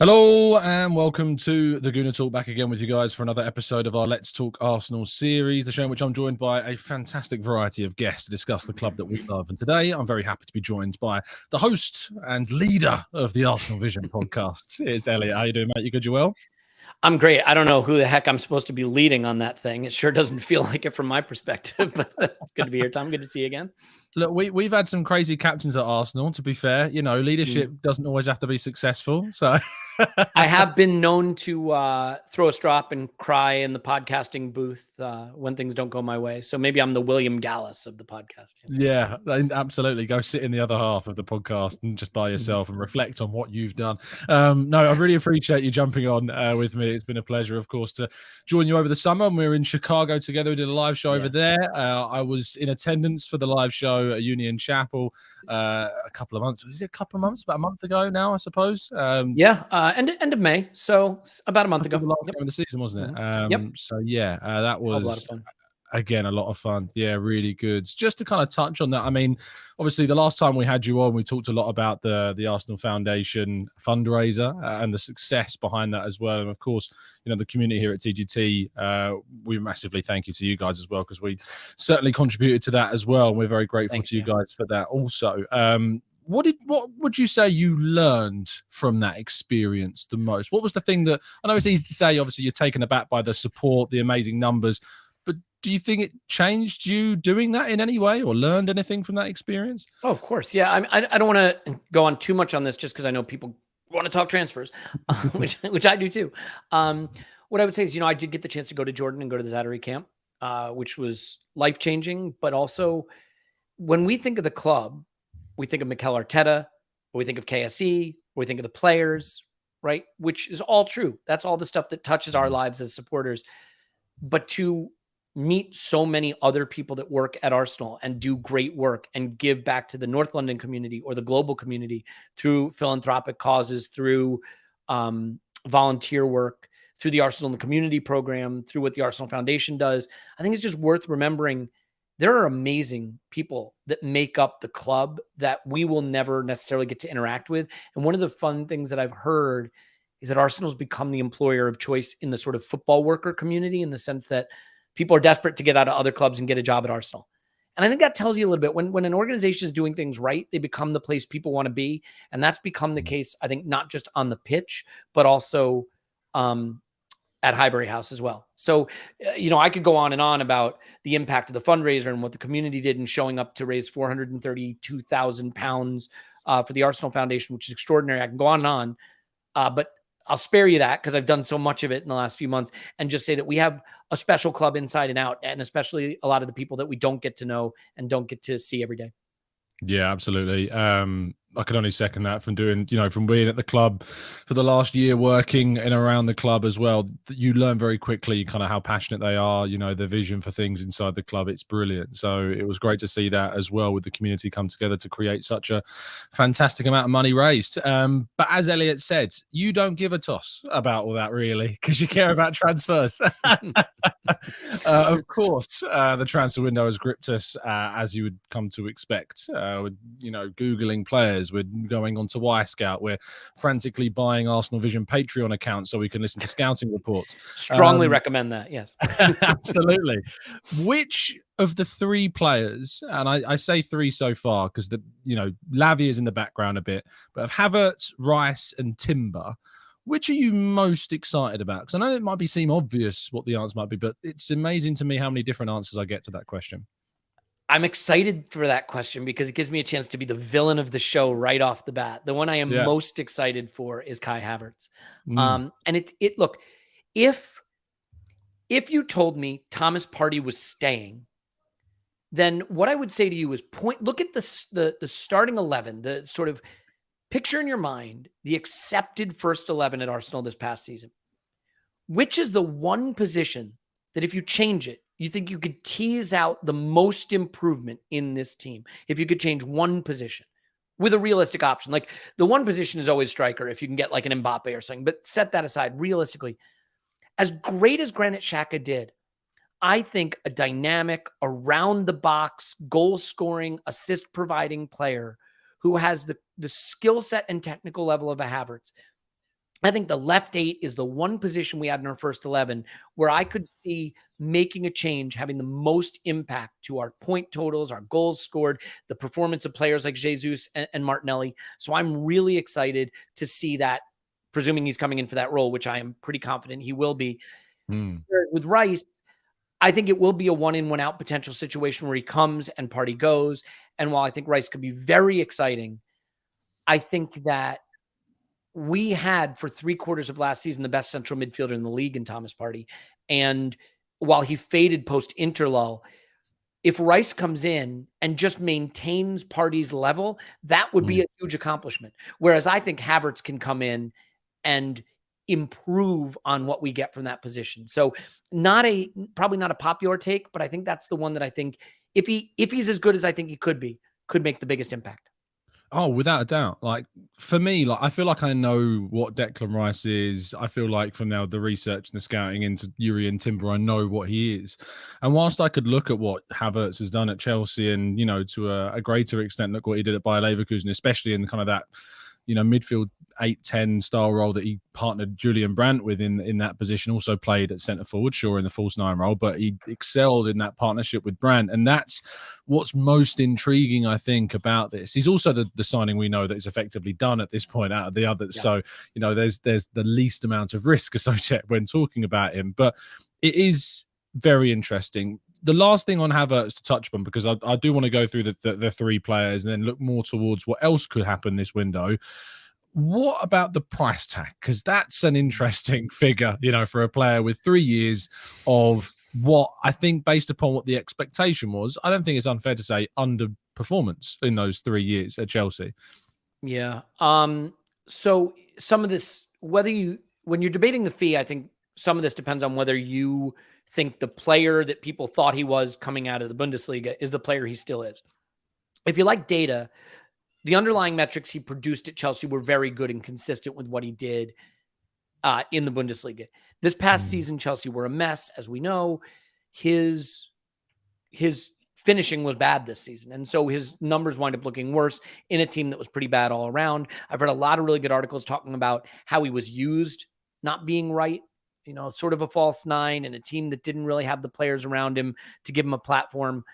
Hello and welcome to the Gooner Talk, back again with you guys for another episode of our Let's Talk Arsenal series, the show in which I'm joined by a fantastic variety of guests to discuss the club that we love. And today I'm very happy to be joined by the host and leader of the Arsenal Vision podcast. It's Elliot. How you doing, mate? You good? You well? I'm great. I don't know who the heck I'm supposed to be leading on that thing. It sure doesn't feel like it from my perspective, but it's good to be here, Tom. Good to see you again. Look, we've had some crazy captains at Arsenal, to be fair. You know, leadership doesn't always have to be successful. So I have been known to throw a straw up and cry in the podcasting booth when things don't go my way. So maybe I'm the William Gallas of the podcast. Yeah, absolutely. Go sit in the other half of the podcast and just by yourself and reflect on what you've done. No, I really appreciate you jumping on with me. It's been a pleasure, of course, to join you over the summer. We were in Chicago together. We did a live show over there. I was in attendance for the live show at Union Chapel a couple of months. Was it a couple of months? About a month ago now, I suppose. End of May. So about a month ago. The last game of the season, wasn't it? So yeah, that was a lot of fun. Again, a lot of fun. Yeah, really good. Just to kind of touch on that, I mean, obviously the last time we had you on, we talked a lot about the Arsenal Foundation fundraiser and the success behind that as well. And of course, you know, the community here at TGT, we massively thank you to you guys as well, because we certainly contributed to that as well. And we're very grateful to you guys for that also. What would you say you learned from that experience the most? What was the thing that, I know it's easy to say, obviously you're taken aback by the support, the amazing numbers, but do you think it changed you doing that in any way or learned anything from that experience? Oh, of course. Yeah. I don't want to go on too much on this just because I know people want to talk transfers, which I do too. What I would say is, you know, I did get the chance to go to Jordan and go to the Zatari camp, which was life-changing. But also, when we think of the club, we think of Mikel Arteta, or we think of KSE, or we think of the players, right? Which is all true. That's all the stuff that touches our lives as supporters. But to meet so many other people that work at Arsenal and do great work and give back to the North London community or the global community through philanthropic causes, through volunteer work, through the Arsenal in the Community program, through what the Arsenal Foundation does, I think it's just worth remembering there are amazing people that make up the club that we will never necessarily get to interact with. And one of the fun things that I've heard is that Arsenal's become the employer of choice in the sort of football worker community, in the sense that people are desperate to get out of other clubs and get a job at Arsenal. And I think that tells you a little bit. When an organization is doing things right, they become the place people want to be. And that's become the case, I think, not just on the pitch, but also at Highbury House as well. So, you know, I could go on and on about the impact of the fundraiser and what the community did in showing up to raise £432,000 for the Arsenal Foundation, which is extraordinary. I can go on and on, but I'll spare you that because I've done so much of it in the last few months, and just say that we have a special club inside and out, and especially a lot of the people that we don't get to know and don't get to see every day. Yeah, absolutely. I can only second that from doing, you know, from being at the club for the last year, working in around the club as well. You learn very quickly kind of how passionate they are, you know, the vision for things inside the club. It's brilliant. So it was great to see that as well, with the community come together to create such a fantastic amount of money raised. But as Elliot said, you don't give a toss about all that really, because you care about transfers. Of course, the transfer window has gripped us, as you would come to expect. With, you know, Googling players, we're going on to Y-Scout, we're frantically buying Arsenal Vision Patreon accounts so we can listen to scouting reports. Strongly recommend that, yes. Absolutely. Which of the three players, and I say three so far because, you know, Lavia is in the background a bit, but of Havertz, Rice and Timber, which are you most excited about? Because I know it might seem obvious what the answer might be, but it's amazing to me how many different answers I get to that question. I'm excited for that question because it gives me a chance to be the villain of the show right off the bat. The one I am most excited for is Kai Havertz. And look, if you told me Thomas Partey was staying, then what I would say to you is look at the starting 11, the sort of picture in your mind, the accepted first 11 at Arsenal this past season. Which is the one position that if you change it, you think you could tease out the most improvement in this team if you could change one position with a realistic option? Like, the one position is always striker if you can get like an Mbappe or something, but set that aside. Realistically, as great as Granit Xhaka did, I think a dynamic, around the box, goal scoring, assist providing player who has the skill set and technical level of a Havertz I think the left 8 is the one position we had in our first 11 where I could see making a change, having the most impact to our point totals, our goals scored, the performance of players like Jesus and Martinelli. So I'm really excited to see that, presuming he's coming in for that role, which I am pretty confident he will be. With Rice, I think it will be a one in, one out potential situation where he comes and party goes. And while I think Rice could be very exciting, I think that we had for 3/4 of last season the best central midfielder in the league in Thomas Partey. And while he faded post Interlull, if Rice comes in and just maintains Partey's level, that would be a huge accomplishment. Whereas I think Havertz can come in and improve on what we get from that position. So probably not a popular take, but I think that's the one that I think if he's as good as I think he could be, could make the biggest impact. Oh, without a doubt. Like for me, like I feel like I know what Declan Rice is. I feel like from now the research and the scouting into Yuri and Timber, I know what he is. And whilst I could look at what Havertz has done at Chelsea and, you know, to a greater extent, look what he did at Bayer Leverkusen, especially in kind of that, you know, midfield 8-10 style role that he partnered Julian Brandt with in that position, also played at centre forward, sure, in the false 9 role, but he excelled in that partnership with Brandt. And that's what's most intriguing, I think, about this. He's also the signing we know that is effectively done at this point out of the others. Yeah. So, you know, there's the least amount of risk associated when talking about him, but it is very interesting. The last thing on Havertz to touch on, because I do want to go through the 3 players and then look more towards what else could happen this window. What about the price tag? Because that's an interesting figure, you know, for a player with 3 years of what I think, based upon what the expectation was, I don't think it's unfair to say underperformance in those 3 years at Chelsea. Yeah. So some of this, when you're debating the fee, I think some of this depends on whether you think the player that people thought he was coming out of the Bundesliga is the player he still is. If you like data, the underlying metrics he produced at Chelsea were very good and consistent with what he did in the Bundesliga. This past season, Chelsea were a mess, as we know. His finishing was bad this season, and so his numbers wind up looking worse in a team that was pretty bad all around. I've read a lot of really good articles talking about how he was used, not being right, you know, sort of a false 9 and a team that didn't really have the players around him to give him a platform.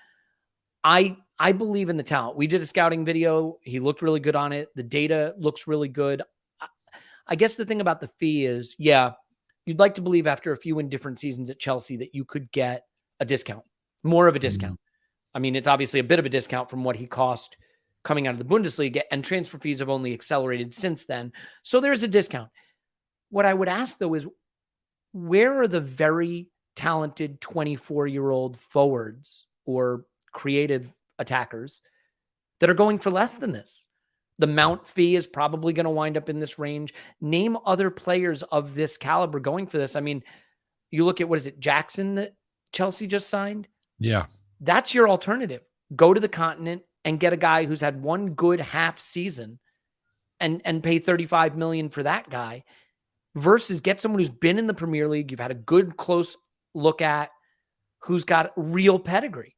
I believe in the talent. We did a scouting video. He looked really good on it. The data looks really good. I guess the thing about the fee is, yeah, you'd like to believe after a few indifferent seasons at Chelsea that you could get a discount, more of a discount. I mean, it's obviously a bit of a discount from what he cost coming out of the Bundesliga, and transfer fees have only accelerated since then. So there's a discount. What I would ask, though, is where are the very talented 24-year-old forwards or creative attackers that are going for less than this? The Mount fee is probably going to wind up in this range. Name other players of this caliber going for this. I mean, you look at, what is it, Jackson that Chelsea just signed? Yeah. That's your alternative. Go to the continent and get a guy who's had one good half season and pay 35 million for that guy, versus get someone who's been in the Premier League, you've had a good close look at, who's got real pedigree.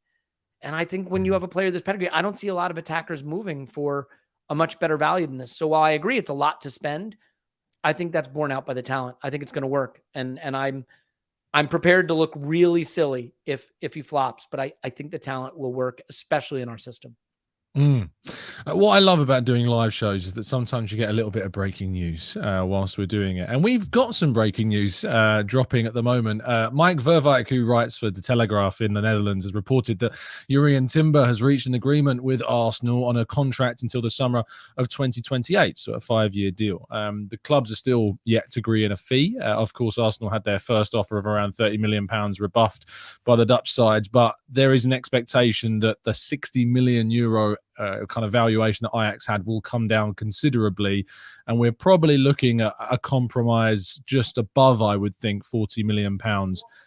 And I think when you have a player this pedigree, I don't see a lot of attackers moving for a much better value than this. So while I agree it's a lot to spend, I think that's borne out by the talent. I think it's going to work. And I'm prepared to look really silly if he flops, but I think the talent will work, especially in our system. What I love about doing live shows is that sometimes you get a little bit of breaking news whilst we're doing it. And we've got some breaking news dropping at the moment. Mike Verwijk, who writes for De Telegraaf in the Netherlands, has reported that Jurrien Timber has reached an agreement with Arsenal on a contract until the summer of 2028, so a 5-year deal. The clubs are still yet to agree on a fee. Of course, Arsenal had their first offer of around £30 million rebuffed by the Dutch sides, but there is an expectation that the €60 million kind of valuation that Ajax had will come down considerably, and we're probably looking at a compromise just above, I would think, £40 million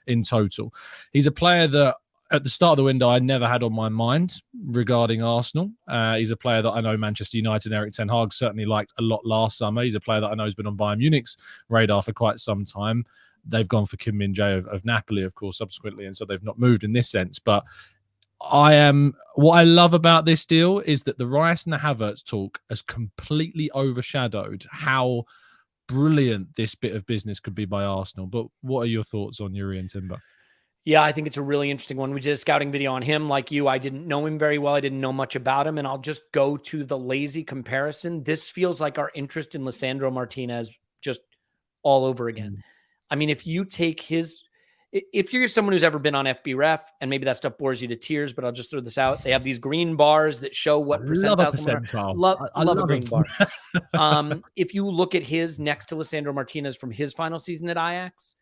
in total. He's a player that at the start of the window I never had on my mind regarding Arsenal. He's a player that I know Manchester United and Erik ten Hag certainly liked a lot last summer. He's a player that I know has been on Bayern Munich's radar for quite some time. They've gone for Kim Min-jae of Napoli, of course, subsequently, and so they've not moved in this sense. But what I love about this deal is that the Rice and the Havertz talk has completely overshadowed how brilliant this bit of business could be by Arsenal. But what are your thoughts on Jurrien Timber? Yeah, I think it's a really interesting one. We did a scouting video on him. Like you, I didn't know him very well. I didn't know much about him. And I'll just go to the lazy comparison. This feels like our interest in Lisandro Martinez just all over again. I mean, if you take if you're someone who's ever been on FBref, and maybe that stuff bores you to tears, but I'll just throw this out. They have these green bars that show what percentile. Love a green bar. If you look at his next to Lisandro Martinez from his final season at Ajax,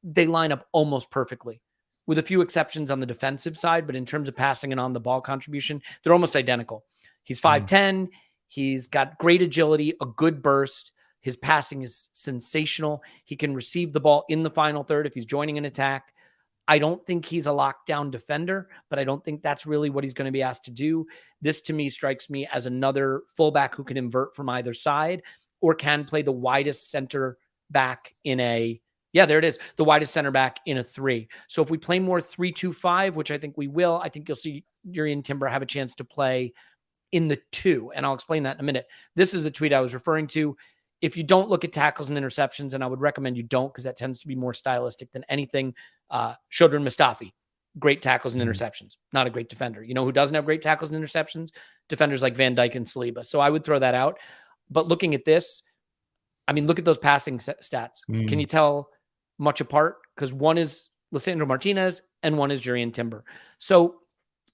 they line up almost perfectly, with a few exceptions on the defensive side. But in terms of passing and on the ball contribution, they're almost identical. He's 5'10". He's got great agility, a good burst. His passing is sensational. He can receive the ball in the final third if he's joining an attack. I don't think he's a lockdown defender, but I don't think that's really what he's going to be asked to do. This, to me, strikes me as another fullback who can invert from either side or can play the widest center back in a there it is. The widest center back in a 3. So if we play more 3-2-5, which I think we will, I think you'll see Jurrien Timber have a chance to play in the 2. And I'll explain that in a minute. This is the tweet I was referring to. If you don't look at tackles and interceptions, and I would recommend you don't, because that tends to be more stylistic than anything, Shodran Mustafi, great tackles and interceptions, not a great defender. You know who doesn't have great tackles and interceptions? Defenders like Van Dijk and Saliba. So I would throw that out. But looking at this, I mean, look at those passing stats. Can you tell much apart? Because one is Lisandro Martinez and one is Jurrien Timber. So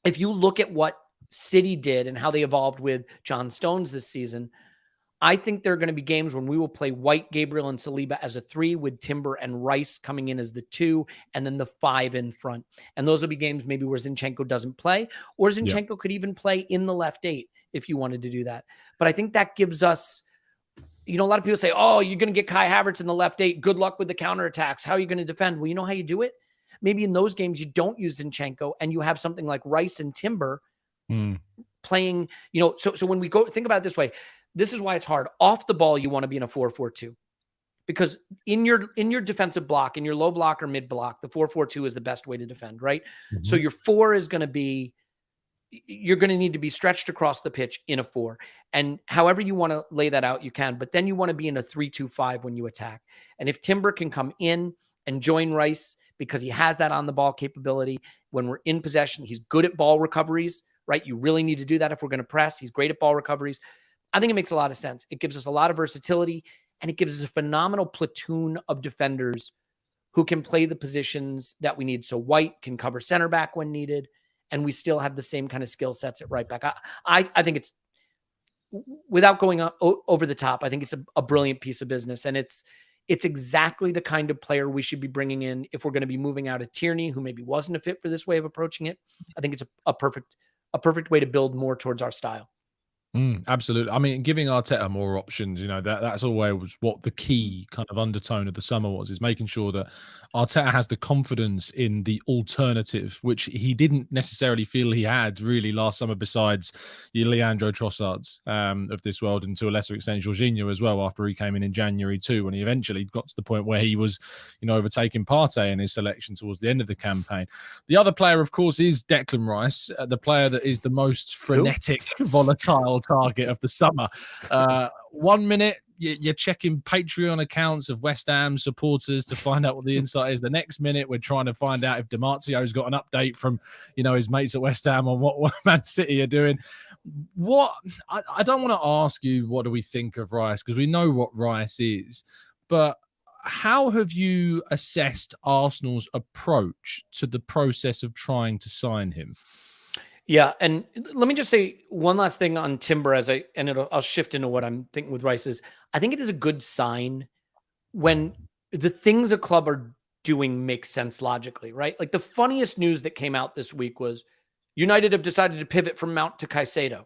if you look at what City did and how they evolved with John Stones this season, I think there are going to be games when we will play White, Gabriel, and Saliba as a 3 with Timber and Rice coming in as the 2 and then the 5 in front. And those will be games maybe where Zinchenko doesn't play, or Zinchenko could even play in the left 8 if you wanted to do that. But I think that gives us, a lot of people say, oh, you're going to get Kai Havertz in the left 8. Good luck with the counterattacks. How are you going to defend? Well, you know how you do it? Maybe in those games you don't use Zinchenko and you have something like Rice and Timber playing, so when we go think about it this way, this is why it's hard. Off the ball, you want to be in a 4-4-2, because in your defensive block, in your low block or mid block, the 4-4-2 is the best way to defend, right? So your 4 is going to be, you're going to need to be stretched across the pitch in a 4. And however you want to lay that out, you can. But then you want to be in a 3-2-5 when you attack. And if Timber can come in and join Rice because he has that on the ball capability, when we're in possession, he's good at ball recoveries, right? You really need to do that if we're going to press. He's great at ball recoveries. I think it makes a lot of sense. It gives us a lot of versatility, and it gives us a phenomenal platoon of defenders who can play the positions that we need. So White can cover center back when needed, and we still have the same kind of skill sets at right back. I think it's, without going over the top, I think it's a brilliant piece of business, and it's exactly the kind of player we should be bringing in if we're going to be moving out of Tierney, who maybe wasn't a fit for this way of approaching it. I think it's a perfect way to build more towards our style. Absolutely. I mean, giving Arteta more options, that's always what the key kind of undertone of the summer was, is making sure that Arteta has the confidence in the alternative, which he didn't necessarily feel he had really last summer, besides your Leandro Trossards of this world, and to a lesser extent Jorginho as well, after he came in January too, when he eventually got to the point where he was, overtaking Partey in his selection towards the end of the campaign. The other player, of course, is Declan Rice, the player that is the most frenetic, volatile target of the summer. 1 minute you're checking Patreon accounts of West Ham supporters to find out what the insight is. The next minute we're trying to find out if Di Marzio's got an update from his mates at West Ham on what Man City are doing. I don't want to ask you what do we think of Rice, because we know what Rice is, but how have you assessed Arsenal's approach to the process of trying to sign him? Yeah, and let me just say one last thing on Timber I'll shift into what I'm thinking with Rice is, I think it is a good sign when the things a club are doing make sense logically, right? Like the funniest news that came out this week was United have decided to pivot from Mount to Caicedo.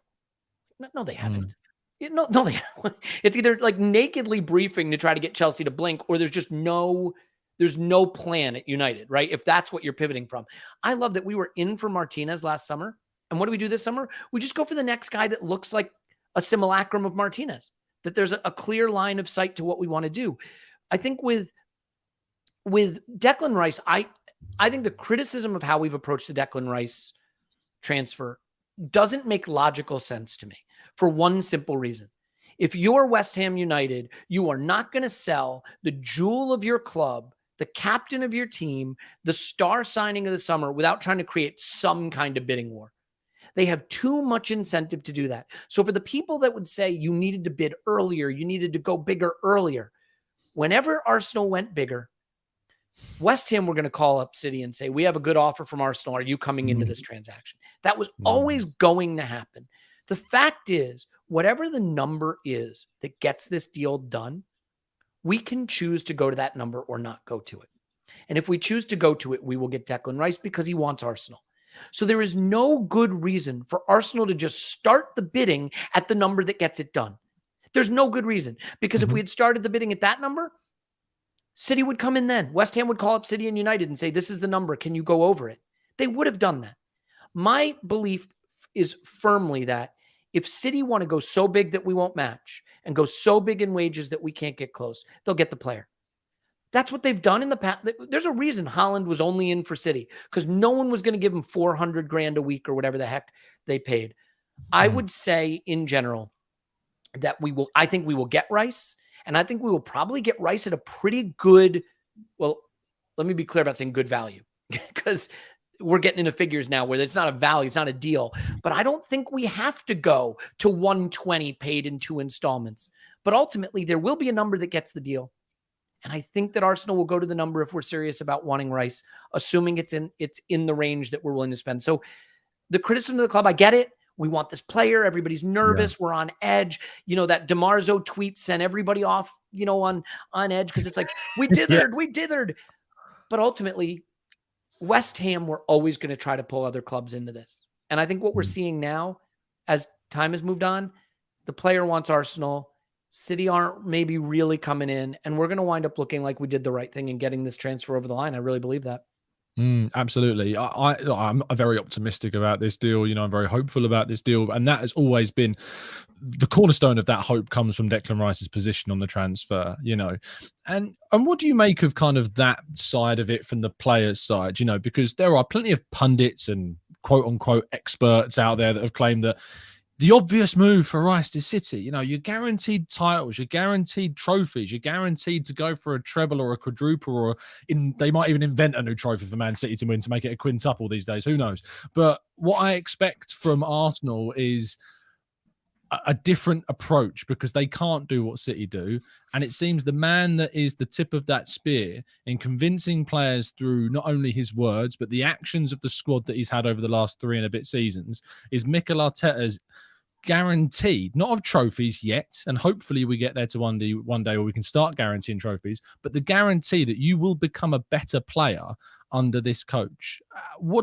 No, they haven't. No, they haven't. It's either like nakedly briefing to try to get Chelsea to blink, or there's no plan at United, right? If that's what you're pivoting from. I love that we were in for Martinez last summer. And what do we do this summer? We just go for the next guy that looks like a simulacrum of Martinez, that there's a clear line of sight to what we want to do. I think with Declan Rice, I think the criticism of how we've approached the Declan Rice transfer doesn't make logical sense to me, for one simple reason. If you're West Ham United, you are not going to sell the jewel of your club, the captain of your team, the star signing of the summer without trying to create some kind of bidding war. They have too much incentive to do that. So for the people that would say you needed to bid earlier, you needed to go bigger earlier, whenever Arsenal went bigger, West Ham were going to call up City and say, we have a good offer from Arsenal. Are you coming into this transaction? That was always going to happen. The fact is, whatever the number is that gets this deal done, we can choose to go to that number or not go to it. And if we choose to go to it, we will get Declan Rice because he wants Arsenal. So there is no good reason for Arsenal to just start the bidding at the number that gets it done. There's no good reason, because if we had started the bidding at that number, City would come in then. West Ham would call up City and United and say, this is the number. Can you go over it? They would have done that. My belief is firmly that if City want to go so big that we won't match and go so big in wages that we can't get close, they'll get the player. That's what they've done in the past. There's a reason Haaland was only in for City, because no one was going to give him 400 grand a week or whatever the heck they paid. I would say in general that I think we will get Rice, and I think we will probably get Rice at a pretty good, well, let me be clear about saying good value, because we're getting into figures now where it's not a value, it's not a deal. But I don't think we have to go to 120 paid in 2 installments. But ultimately, there will be a number that gets the deal. And I think that Arsenal will go to the number if we're serious about wanting Rice, assuming it's in the range that we're willing to spend. So the criticism of the club, I get it. We want this player. Everybody's nervous. Yeah. We're on edge. That DeMarzo tweet sent everybody off, on edge, because it's like, we dithered, we dithered. But ultimately, West Ham were always going to try to pull other clubs into this. And I think what we're seeing now, as time has moved on, the player wants Arsenal. City aren't maybe really coming in, and we're going to wind up looking like we did the right thing and getting this transfer over the line. I really believe that. Absolutely. I'm very optimistic about this deal. I'm very hopeful about this deal. And that has always been the cornerstone of that hope, comes from Declan Rice's position on the transfer, And what do you make of kind of that side of it from the players' side, because there are plenty of pundits and quote unquote experts out there that have claimed that the obvious move for Rice is City. You're guaranteed titles, you're guaranteed trophies, you're guaranteed to go for a treble or a quadruple, or they might even invent a new trophy for Man City to win to make it a quintuple these days. Who knows? But what I expect from Arsenal is a different approach, because they can't do what City do. And it seems the man that is the tip of that spear in convincing players through not only his words, but the actions of the squad that he's had over the last 3 and a bit seasons is Mikel Arteta's guaranteed, not of trophies yet, and hopefully we get there to one day where we can start guaranteeing trophies, but the guarantee that you will become a better player under this coach.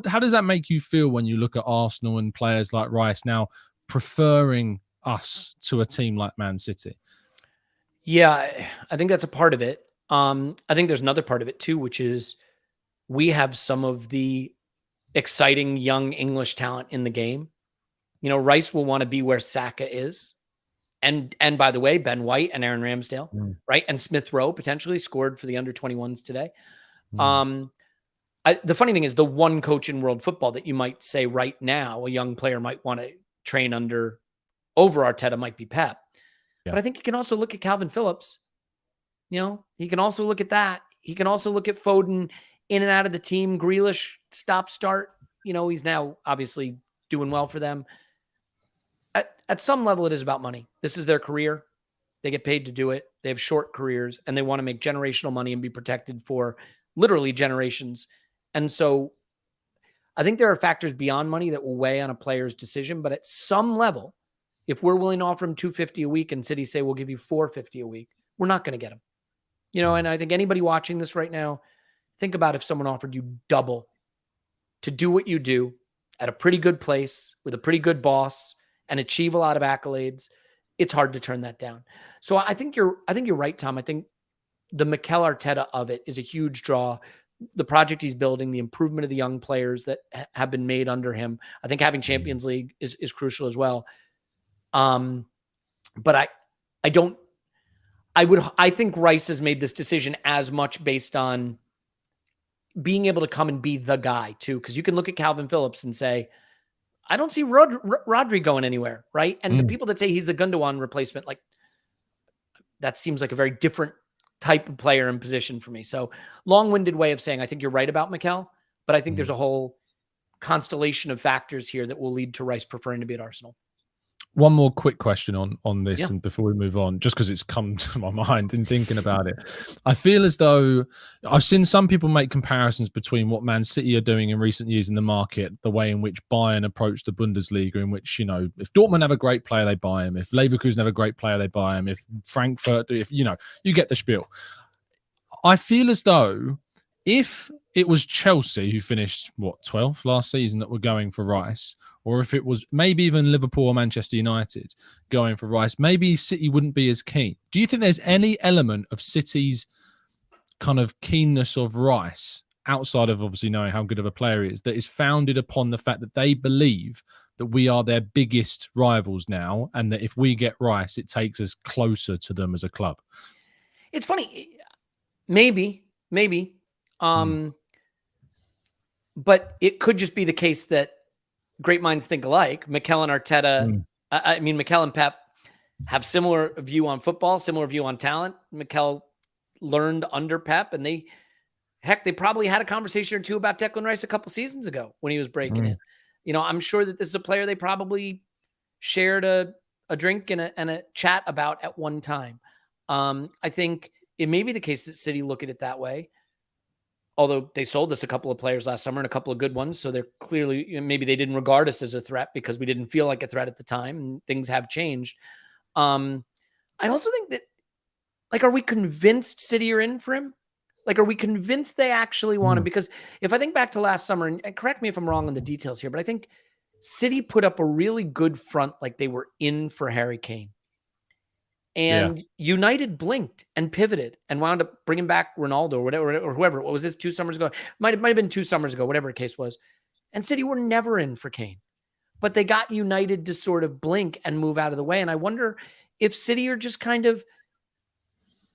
How does that make you feel when you look at Arsenal and players like Rice now preferring us to a team like Man City? Yeah, I think that's a part of it. I think there's another part of it too, which is we have some of the exciting young English talent in the game. Rice will want to be where Saka is. And by the way, Ben White and Aaron Ramsdale, right? And Smith Rowe potentially scored for the under-21s today. The funny thing is, the one coach in world football that you might say right now a young player might want to train over Arteta might be Pep. Yeah. But I think you can also look at Calvin Phillips. He can also look at that. He can also look at Foden in and out of the team. Grealish stop-start. He's now obviously doing well for them. At some level, it is about money. This is their career. They get paid to do it. They have short careers, and they want to make generational money and be protected for literally generations. And so I think there are factors beyond money that will weigh on a player's decision. But at some level, if we're willing to offer him $250 a week and City say we'll give you $450 a week, we're not going to get him. And I think anybody watching this right now, think about if someone offered you double to do what you do at a pretty good place with a pretty good boss and achieve a lot of accolades. It's hard to turn that down. So I think you're right, Tom. I think the Mikel Arteta of it is a huge draw. The project he's building, the improvement of the young players that have been made under him. I think having Champions League is crucial as well. But I think Rice has made this decision as much based on being able to come and be the guy too. Cause you can look at Calvin Phillips and say, I don't see Rodri going anywhere. Right. And the people that say he's the Gundogan replacement, like that seems like a very different type of player and position for me. So long-winded way of saying, I think you're right about Mikel, but I think there's a whole constellation of factors here that will lead to Rice preferring to be at Arsenal. One more quick question on this, Yeah. and before we move on, just because it's come to my mind in thinking about it, I feel as though I've seen some people make comparisons between what Man City are doing in recent years in the market, the way in which Bayern approach the Bundesliga, in which, you know, if Dortmund have a great player, they buy him. If Leverkusen have a great player, they buy him. If Frankfurt, if, you know, you get the spiel. I feel as though if it was Chelsea who finished, 12th last season, that were going for Rice, or if it was maybe even Liverpool or Manchester United going for Rice, maybe City wouldn't be as keen. Do you think there's any element of City's kind of keenness of Rice, outside of obviously knowing how good of a player he is, that is founded upon the fact that they believe that we are their biggest rivals now, and that if we get Rice, it takes us closer to them as a club? It's funny. Maybe. But it could just be the case that great minds think alike. Mikel and Arteta, I mean, Mikel and Pep have similar view on football, similar view on talent. Mikel learned under Pep, and they probably had a conversation or two about Declan Rice a couple seasons ago when he was breaking in. You know, I'm sure that this is a player they probably shared a drink and a chat about at one time. I think it may be the case that City look at it that way. Although they sold us a couple of players last summer and a couple of good ones. So they're clearly, maybe they didn't regard us as a threat because we didn't feel like a threat at the time, and things have changed. I also think that, like, are we convinced City are in for him? Like, are we convinced they actually want him? Because if I think back to last summer, and correct me if I'm wrong on the details here, but I think City put up a really good front, like they were in for Harry Kane. And United blinked and pivoted and wound up bringing back Ronaldo or whatever, or whoever. What was this 2 summers ago? Might have been 2 summers ago, whatever the case was. And City were never in for Kane, but they got United to sort of blink and move out of the way. And I wonder if City are just kind of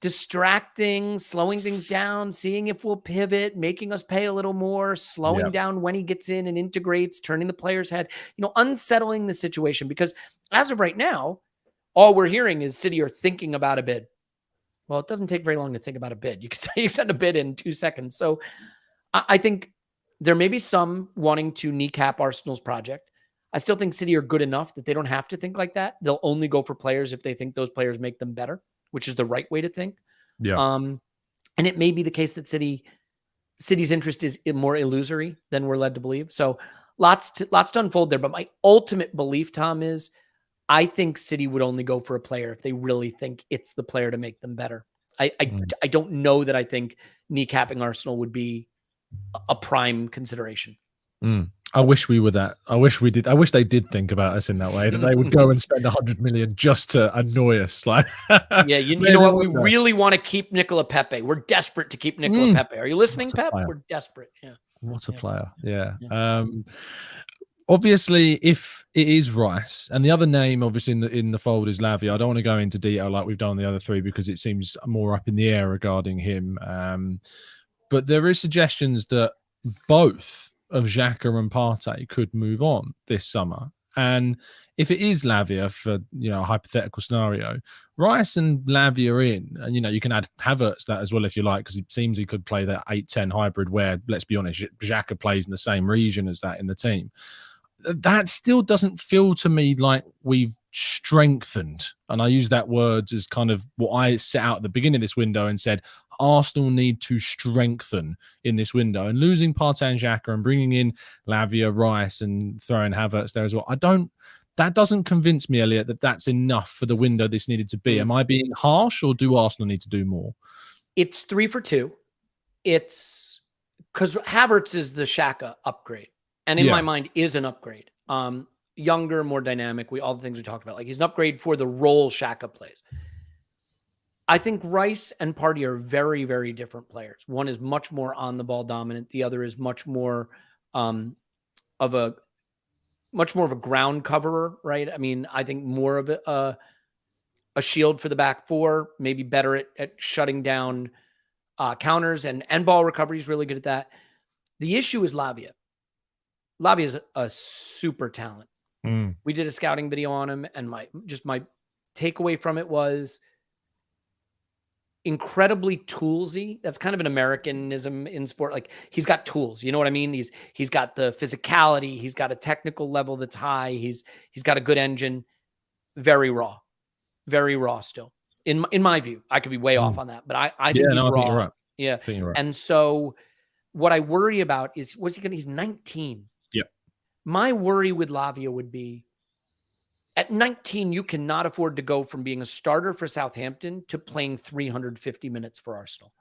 distracting, slowing things down, seeing if we'll pivot, making us pay a little more, slowing down when he gets in and integrates, turning the player's head, you know, unsettling the situation. Because as of right now, all we're hearing is City are thinking about a bid. Well, it doesn't take very long to think about a bid. You can say you send a bid in 2 seconds. So I think there may be some wanting to kneecap Arsenal's project. I still think City are good enough that they don't have to think like that. They'll only go for players if they think those players make them better, which is the right way to think. And it may be the case that City's interest is more illusory than we're led to believe. So lots to unfold there. But my ultimate belief, Tom, is I think City would only go for a player if they really think it's the player to make them better. I don't know that I think kneecapping Arsenal would be a prime consideration. I wish we were that. I wish we did. I wish they did think about us in that way, that they would go and spend 100 million just to annoy us. Like, yeah, you know what? We really want to keep Nicola Pepe. We're desperate to keep Nicola Pepe. Are you listening, Pep? We're desperate. Yeah. What a player. Yeah. Obviously, if it is Rice, and the other name obviously in the fold is Lavia, I don't want to go into detail like we've done on the other 3 because it seems more up in the air regarding him. But there is suggestions that both of Xhaka and Partey could move on this summer. And if it is Lavia, for, you know, a hypothetical scenario, Rice and Lavia in, and, you know, you can add Havertz that as well if you like, because it seems he could play that 8-10 hybrid where, let's be honest, Xhaka plays in the same region as that in the team. That still doesn't feel to me like we've strengthened. And I use that word as kind of what I set out at the beginning of this window and said, Arsenal need to strengthen in this window. And losing Partey and Xhaka and bringing in Lavia, Rice, and throwing Havertz there as well, that doesn't convince me, Elliot, that that's enough for the window this needed to be. Am I being harsh, or do Arsenal need to do more? It's 3 for 2. It's because Havertz is the Xhaka upgrade. And in my mind is an upgrade. Younger, more dynamic. All the things we talked about. Like, he's an upgrade for the role Xhaka plays. I think Rice and Partey are very, very different players. One is much more on the ball dominant. The other is much more of a ground coverer, right? I mean, I think more of a shield for the back 4, maybe better at shutting down counters and ball recovery. He's really good at that. The issue is Lavia. Lavia is a super talent. We did a scouting video on him, and my takeaway from it was incredibly toolsy. That's kind of an Americanism in sport. Like he's got tools, you know what I mean? He's got the physicality. He's got a technical level that's high. He's got a good engine. Very raw still. In my view, I could be way off on that, but I think he's raw. I think you're right. Yeah. I think you're right. And so what I worry about is, he's 19. Yeah. My worry with Lavia would be, at 19, you cannot afford to go from being a starter for Southampton to playing 350 minutes for Arsenal.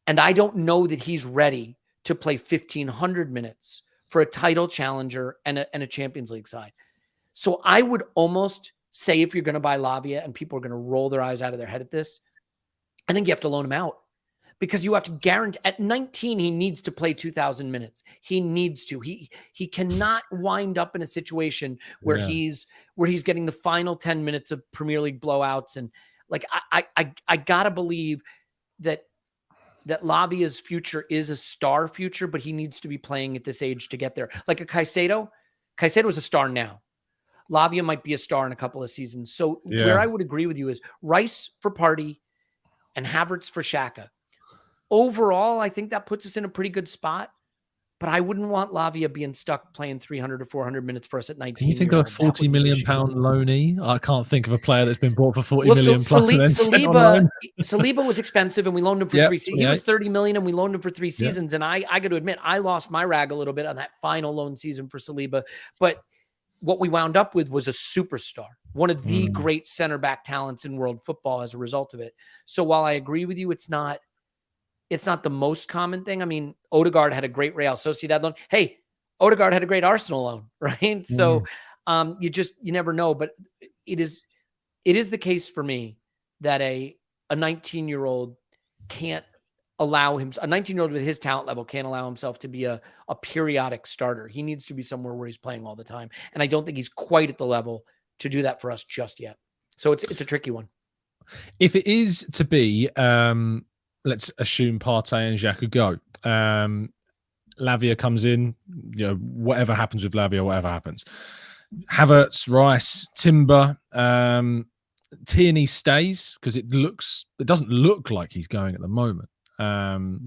And I don't know that he's ready to play 1,500 minutes for a title challenger and a Champions League side. So I would almost say, if you're going to buy Lavia, and people are going to roll their eyes out of their head at this, I think you have to loan him out. Because you have to guarantee, at 19, he needs to play 2,000 minutes. He needs to. He cannot wind up in a situation where he's getting the final 10 minutes of Premier League blowouts. And like I gotta believe that Lavia's future is a star future, but he needs to be playing at this age to get there. Like a Caicedo is a star now. Lavia might be a star in a couple of seasons. So where I would agree with you is Rice for Partey and Havertz for Xhaka. Overall, I think that puts us in a pretty good spot, but I wouldn't want Lavia being stuck playing 300 or 400 minutes for us at 19. Can you think of a £40 million loanee? I can't think of a player that's been bought for 40 million plus. Saliba was expensive, and we loaned him for 3 seasons. He was 30 million, and we loaned him for 3 seasons. And I got to admit, I lost my rag a little bit on that final loan season for Saliba. But what we wound up with was a superstar, one of the great center back talents in world football as a result of it. So while I agree with you, it's not the most common thing. I mean, Odegaard had a great Real Sociedad loan. Hey, Odegaard had a great Arsenal loan, right? So you never know. But it is the case for me that a 19-year-old can't allow him, a 19-year-old with his talent level can't allow himself to be a periodic starter. He needs to be somewhere where he's playing all the time. And I don't think he's quite at the level to do that for us just yet. So it's a tricky one. If it is to be, let's assume Partey and Xhaka go. Lavia comes in, whatever happens with Lavia, whatever happens. Havertz, Rice, Timber, Tierney stays because it doesn't look like he's going at the moment.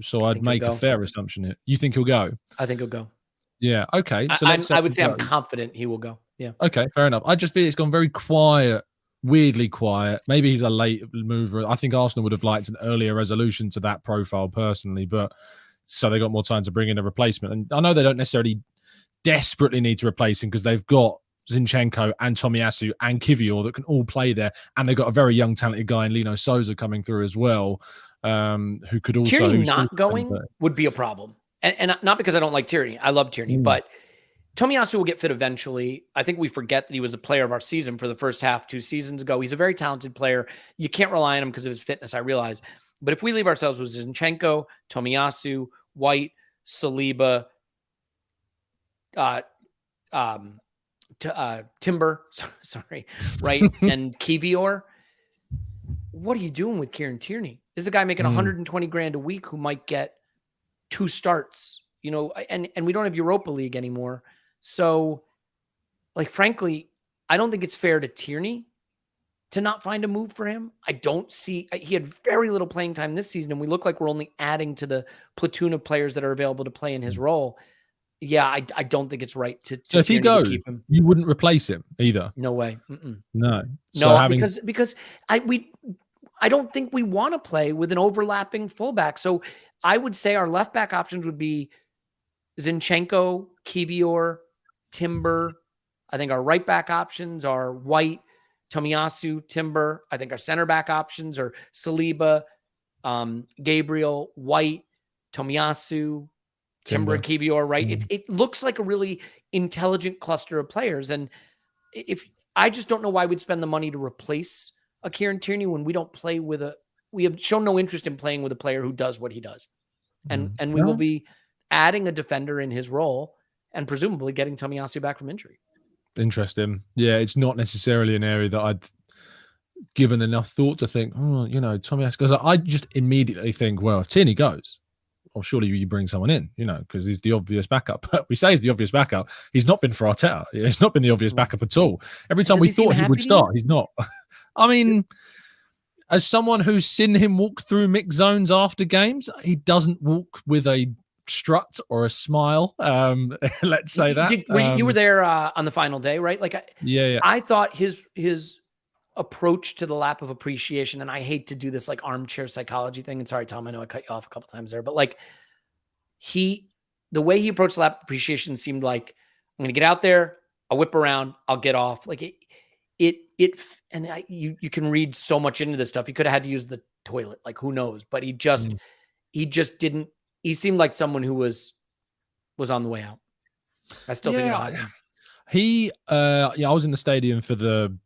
So I'd make a fair assumption here. You think he'll go? I think he'll go. Yeah. Okay. So I would say I'm confident he will go. Yeah. Okay. Fair enough. I just feel it's gone very quiet. Weirdly quiet. Maybe he's a late mover. I think Arsenal would have liked an earlier resolution to that profile personally, but so they got more time to bring in a replacement. And I know they don't necessarily desperately need to replace him because they've got Zinchenko and Tomiyasu and Kivior that can all play there. And they've got a very young, talented guy in Lino Souza coming through as well, who could also... Tierney not going would be a problem. And not because I don't like Tierney. I love Tierney, but Tomiyasu will get fit eventually. I think we forget that he was the player of our season for the first half 2 seasons ago. He's a very talented player. You can't rely on him because of his fitness, I realize. But if we leave ourselves with Zinchenko, Tomiyasu, White, Saliba, Timber, sorry, right, and Kivior, what are you doing with Kieran Tierney? This is a guy making 120 grand a week who might get 2 starts, and we don't have Europa League anymore. So, like, frankly, I don't think it's fair to Tierney to not find a move for him. I don't see, he had very little playing time this season, and we look like we're only adding to the platoon of players that are available to play in his role. Yeah, I don't think it's right to so if he goes, keep him. You wouldn't replace him either. No way. No. So because I don't think we want to play with an overlapping fullback. So I would say our left back options would be Zinchenko, Kivior, Timber. I think our right back options are White, Tomiyasu, Timber. I think our center back options are Saliba, Gabriel, White, Tomiyasu, Timber, and Kivior, right? It looks like a really intelligent cluster of players. And if I just don't know why we'd spend the money to replace a Kieran Tierney when we don't play with we have shown no interest in playing with a player who does what he does. And we will be adding a defender in his role and presumably getting Tomiyasu back from injury. Interesting. Yeah, it's not necessarily an area that I'd given enough thought to think, Tomiyasu, because I just immediately think, well, if Tierney goes, well, surely you bring someone in, because he's the obvious backup. But we say he's the obvious backup. He's not been for Arteta. He's not been the obvious backup at all. Every time we thought he would start, he's not. I mean, as someone who's seen him walk through mixed zones after games, he doesn't walk with a strut or a smile. Let's say that. You were there on the final day, right? Like, I thought his approach to the lap of appreciation, and I hate to do this like armchair psychology thing. And sorry, Tom, I know I cut you off a couple times there, but like the way he approached lap appreciation seemed like, I'm going to get out there, I'll whip around, I'll get off. Like you can read so much into this stuff. He could have had to use the toilet, like who knows, but he just didn't. He seemed like someone who was on the way out. I still think I was in the stadium for the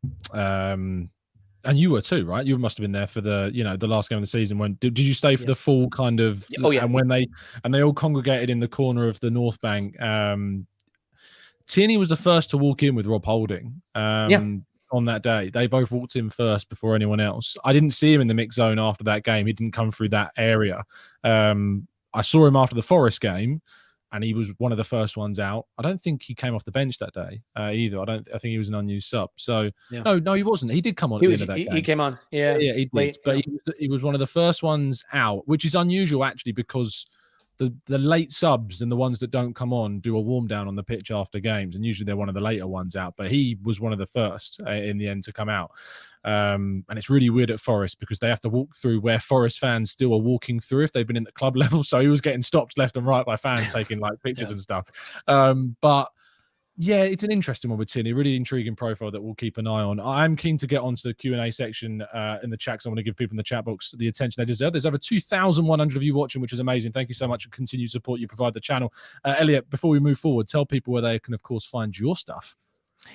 and you were too, right? You must have been there for the last game of the season. When did you stay for the full kind of? Oh yeah. And when they all congregated in the corner of the North Bank. Tierney was the first to walk in with Rob Holding. On that day, they both walked in first before anyone else. I didn't see him in the mix zone after that game. He didn't come through that area. I saw him after the Forest game, and he was one of the first ones out. I don't think he came off the bench that day either. I think he was an unused sub. So no, he wasn't. He did come on at the end of that game. He came on. Yeah, he did. Late, but he was one of the first ones out, which is unusual actually, because the late subs and the ones that don't come on do a warm down on the pitch after games, and usually they're one of the later ones out. But he was one of the first in the end to come out. And it's really weird at Forest because they have to walk through where Forest fans still are walking through if they've been in the club level. So he was getting stopped left and right by fans taking like pictures and stuff. But yeah, it's an interesting one with Tierney, really intriguing profile that we'll keep an eye on. I'm keen to get onto the Q&A section in the chat, because I want to give people in the chat box the attention they deserve. There's over 2,100 of you watching, which is amazing. Thank you so much for continued support you provide the channel. Elliot, before we move forward, tell people where they can, of course, find your stuff.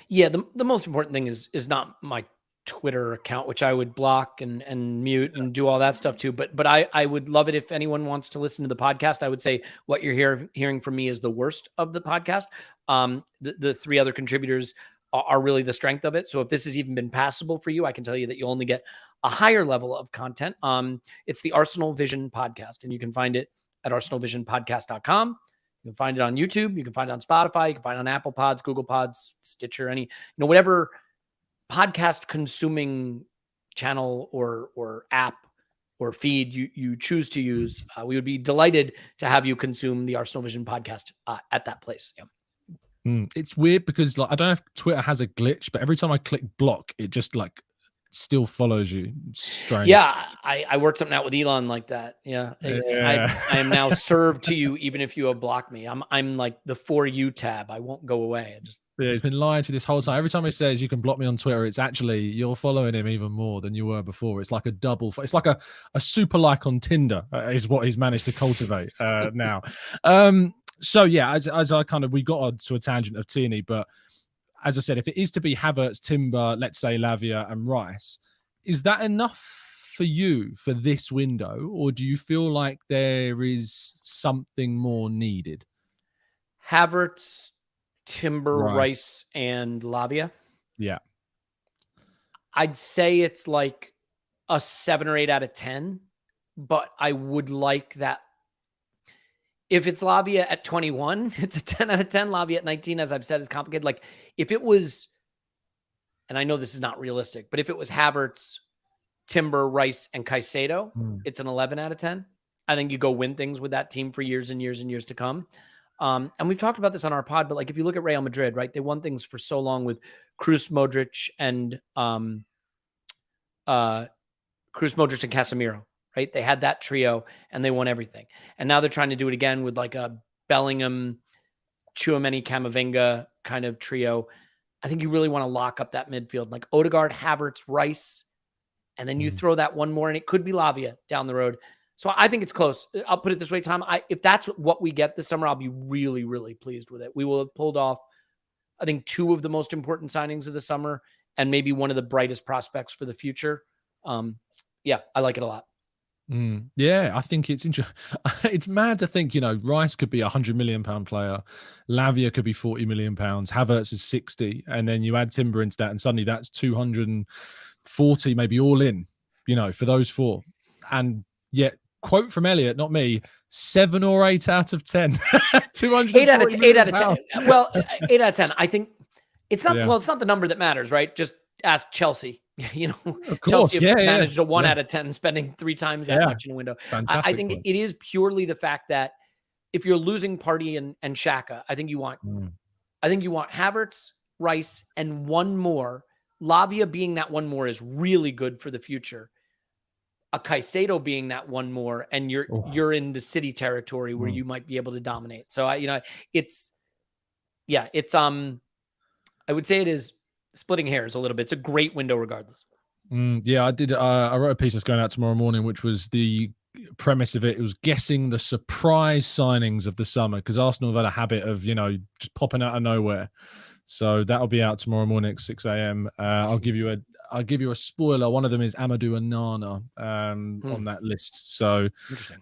Yeah, the most important thing is not my Twitter account, which I would block and mute and do all that stuff too. But I would love it if anyone wants to listen to the podcast. I would say what you're hearing from me is the worst of the podcast. The three other contributors are really the strength of it. So if this has even been passable for you, I can tell you that you'll only get a higher level of content. It's the Arsenal Vision podcast, and you can find it at arsenalvisionpodcast.com. You can find it on YouTube. You can find it on Spotify. You can find it on Apple Pods, Google Pods, Stitcher, whatever podcast consuming channel or app or feed you choose to use. We would be delighted to have you consume the Arsenal Vision podcast at that place. Yeah. It's weird because I don't know if Twitter has a glitch, but every time I click block, it just still follows you. It's strange. Yeah, I worked something out with Elon like that. Yeah. I am now served to you even if you have blocked me. I'm like the For You tab. I won't go away. He's been lying to this whole time. Every time he says you can block me on Twitter, it's actually you're following him even more than you were before. It's like it's like a super like on Tinder is what he's managed to cultivate now. So yeah, as we got on to a tangent of Tierney, but as I said, if it is to be Havertz, Timber, let's say Lavia and Rice, is that enough for you for this window, or do you feel like there is something more needed? Havertz, Timber, Rice, and Lavia. Yeah. I'd say it's like a 7 or 8 out of 10, but I would like that. If it's Lavia at 21, it's a 10 out of 10. Lavia at 19, as I've said, is complicated. Like if it was, and I know this is not realistic, but if it was Havertz, Timber, Rice, and Caicedo, it's an 11 out of 10. I think you go win things with that team for years and years and years to come. And we've talked about this on our pod, but like if you look at Real Madrid, right, they won things for so long with Kroos, Modric, and Casemiro. Right. They had that trio and they won everything. And now they're trying to do it again with like a Bellingham, Tchouaméni, Camavinga kind of trio. I think you really want to lock up that midfield, like Odegaard, Havertz, Rice, and then you throw that one more and it could be Lavia down the road. So I think it's close. I'll put it this way, Tom. If that's what we get this summer, I'll be really, really pleased with it. We will have pulled off, I think, 2 of the most important signings of the summer and maybe one of the brightest prospects for the future. Yeah, I like it a lot. Yeah, I think it's interesting. It's mad to think, Rice could be a £100 million player, Lavia could be £40 million, Havertz is 60, and then you add Timber into that, and suddenly that's 240, maybe all in, for those 4. And yet, quote from Elliot, not me, 7 or 8 out of 10, 200. 8 out of 10. Well, 8 out of 10. I think it's not. Yeah. Well, it's not the number that matters, right? Just ask Chelsea you know, Of course. Chelsea have Yeah. Yeah. managed a 1 Yeah. out of 10 spending 3 times that Yeah. much in a window. I Fantastic think point. it is purely the fact that if you're losing Party and Xhaka, I think you want Havertz, Rice, and one more. Lavia being that one more is really good for the future. A Caicedo being that one more, and you're in the City territory where you might be able to dominate. So it's I would say it is splitting hairs a little bit. It's a great window regardless. Yeah, I did. I wrote a piece that's going out tomorrow morning, which was the premise of it. It was guessing the surprise signings of the summer, because Arsenal have had a habit of, just popping out of nowhere. So that'll be out tomorrow morning at 6 a.m. I'll give you a spoiler. One of them is Amadou Onana on that list. So Interesting.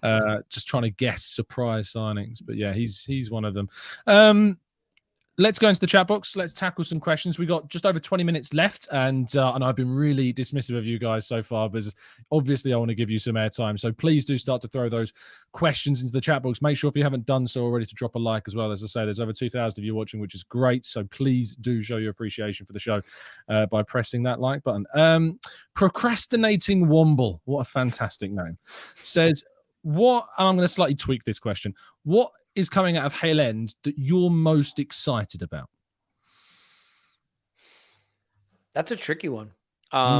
just trying to guess surprise signings. But yeah, he's one of them. Let's go into the chat box. Let's tackle some questions. We got just over 20 minutes left, and I've been really dismissive of you guys so far, because obviously I want to give you some airtime. So please do start to throw those questions into the chat box. Make sure, if you haven't done so already, to drop a like as well. As I say, there's over 2,000 of you watching, which is great. So please do show your appreciation for the show by pressing that like button. Procrastinating Womble, what a fantastic name, says, what, and I'm going to slightly tweak this question, what is coming out of Hale End that you're most excited about? That's a tricky one. I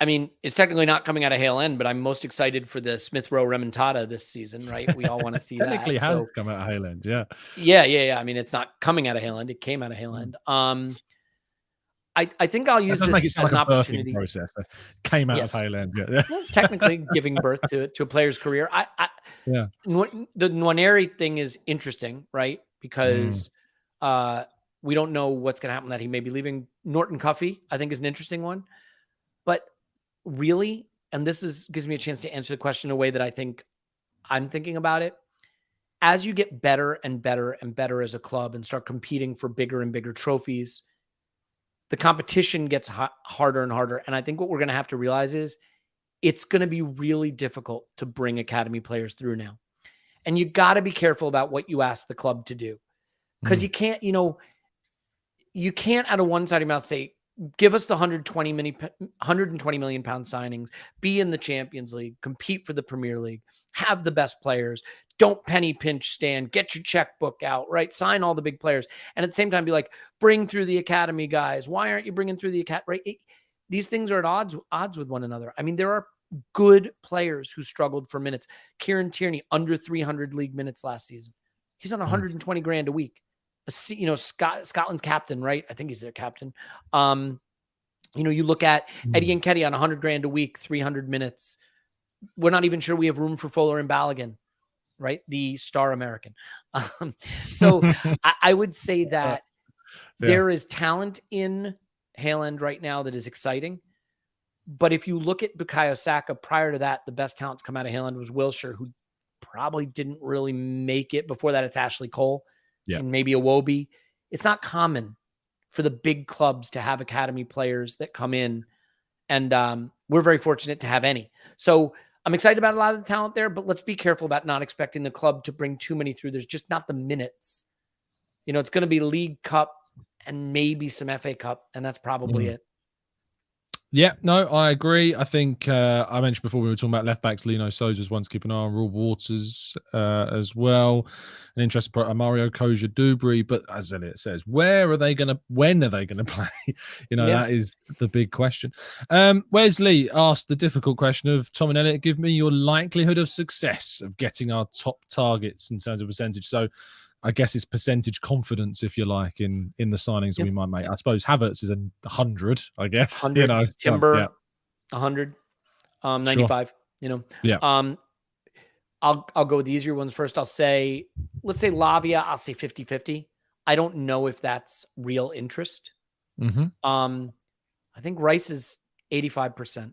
mean, it's technically not coming out of Hale End, but I'm most excited for the Smith Rowe remontada this season, right? We all want to see Technically that. Has come out of Hale End, yeah. Yeah. I mean, it's not coming out of Hale End. It came out of Hale End. I think I'll use this as an opportunity. Process. That came out of Hale End. Yeah. It's technically giving birth to a player's career. The Nwaneri thing is interesting, right? Because we don't know what's going to happen, that he may be leaving. Norton Cuffy, I think, is an interesting one. But really, and this gives me a chance to answer the question in a way that I think I'm thinking about it. As you get better and better and better as a club and start competing for bigger and bigger trophies, the competition gets harder and harder. And I think what we're going to have to realize is it's going to be really difficult to bring academy players through now. And you got to be careful about what you ask the club to do. Because you can't, you can't out of one side of your mouth say, give us the 120 million pound signings, be in the Champions League, compete for the Premier League, have the best players, don't penny pinch stand, get your checkbook out, right? Sign all the big players. And at the same time, be like, bring through the academy guys. Why aren't you bringing through the academy? Right? These things are at odds with one another. I mean, there are good players who struggled for minutes. Kieran Tierney, under 300 league minutes last season. He's on 120 grand a week. Scotland's captain, right? I think he's their captain. You look at Eddie Nketiah on 100 grand a week, 300 minutes. We're not even sure we have room for Fuller and Balogun, right? The star American. So I would say that there is talent in Hale End right now that is exciting. But if you look at Bukayo Saka, prior to that, the best talent to come out of Hale End was Wilshere, who probably didn't really make it. Before that, it's Ashley Cole. And maybe a Iwobi. It's not common for the big clubs to have academy players that come in. And we're very fortunate to have any. So I'm excited about a lot of the talent there, but let's be careful about not expecting the club to bring too many through. There's just not the minutes. It's going to be League Cup and maybe some FA Cup, and that's probably it. Yeah, no, I agree. I think I mentioned before we were talking about left backs, Lino Souza's one to keep an eye on, Raw Waters as well. An interesting part, Mario Koja Dubry. But as Elliot says, when are they going to play? That is the big question. Wesley asked the difficult question of Tom and Elliot, give me your likelihood of success of getting our top targets in terms of percentage. So I guess it's percentage confidence, if you like, in the signings that we might make. I suppose Havertz is 100, I guess. 100, Timber, 100, 95, I'll go with the easier ones first. Let's say Lavia, I'll say 50-50. I don't know if that's real interest. I think Rice is 85%.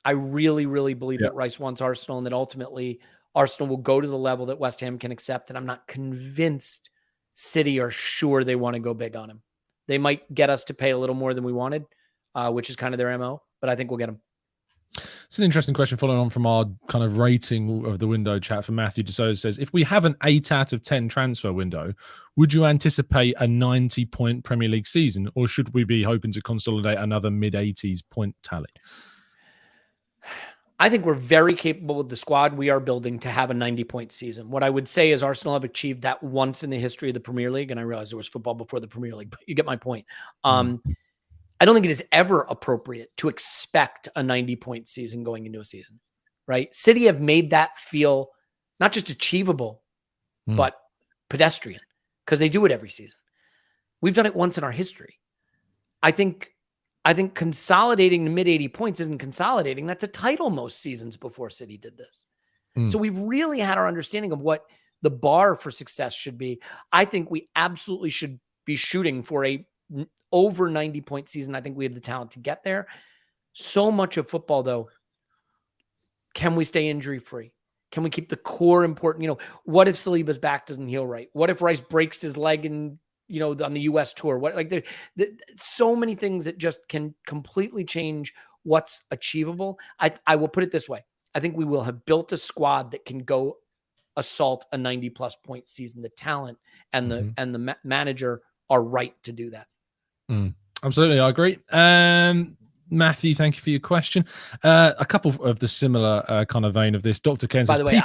I really, really believe that Rice wants Arsenal, and that ultimately Arsenal will go to the level that West Ham can accept. And I'm not convinced City are sure they want to go big on him. They might get us to pay a little more than we wanted, which is kind of their MO, but I think we'll get him. It's an interesting question following on from our kind of rating of the window chat from Matthew DeSouza says, if we have an 8 out of 10 transfer window, would you anticipate a 90-point Premier League season, or should we be hoping to consolidate another mid-80s point tally? I think we're very capable with the squad we are building to have a 90-point season. What I would say is Arsenal have achieved that once in the history of the Premier League, and I realize there was football before the Premier League, but you get my point. I don't think it is ever appropriate to expect a 90-point season going into a season, right? City have made that feel not just achievable, but pedestrian, because they do it every season. We've done it once in our history. I think consolidating to mid 80 points isn't consolidating. That's a title most seasons before City did this. So we've really had our understanding of what the bar for success should be. I think we absolutely should be shooting for a over 90-point season. I think we have the talent to get there. So much of football, though, can we stay injury free? Can we keep the core important? What if Saliba's back doesn't heal right? What if Rice breaks his leg and on the US tour? So many things that just can completely change what's achievable. I will put it this way. I think we will have built a squad that can go assault a 90+ point season. The talent and the manager are right to do that. Absolutely, I agree. Matthew, thank you for your question. A couple of the similar kind of vein of this. Dr. Ken says, by the way,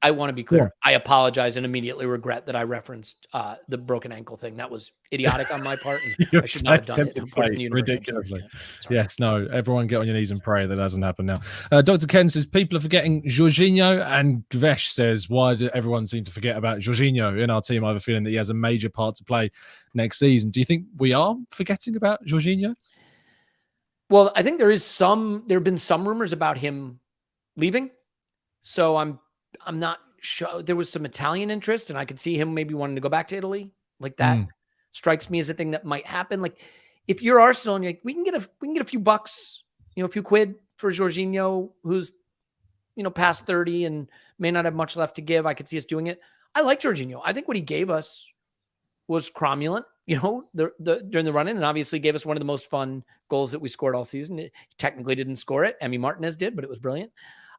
I want to be clear. I apologize and immediately regret that I referenced the broken ankle thing. That was idiotic on my part. And I should not have done it. Ridiculously. Yes, no, everyone get on your knees and pray that doesn't happen now. Dr. Ken says, people are forgetting Jorginho, and Gvesh says, why do everyone seem to forget about Jorginho in our team? I have a feeling that he has a major part to play next season. Do you think we are forgetting about Jorginho? Well, I think there have been some rumors about him leaving. So I'm not sure. There was some Italian interest, and I could see him maybe wanting to go back to Italy. Like that strikes me as a thing that might happen. Like if you're Arsenal and you're like, we can get a few bucks, a few quid for Jorginho, who's, past 30 and may not have much left to give. I could see us doing it. I like Jorginho. I think what he gave us was cromulent, during the run-in, and obviously gave us one of the most fun goals that we scored all season. He technically didn't score it. Emi Martinez did, but it was brilliant.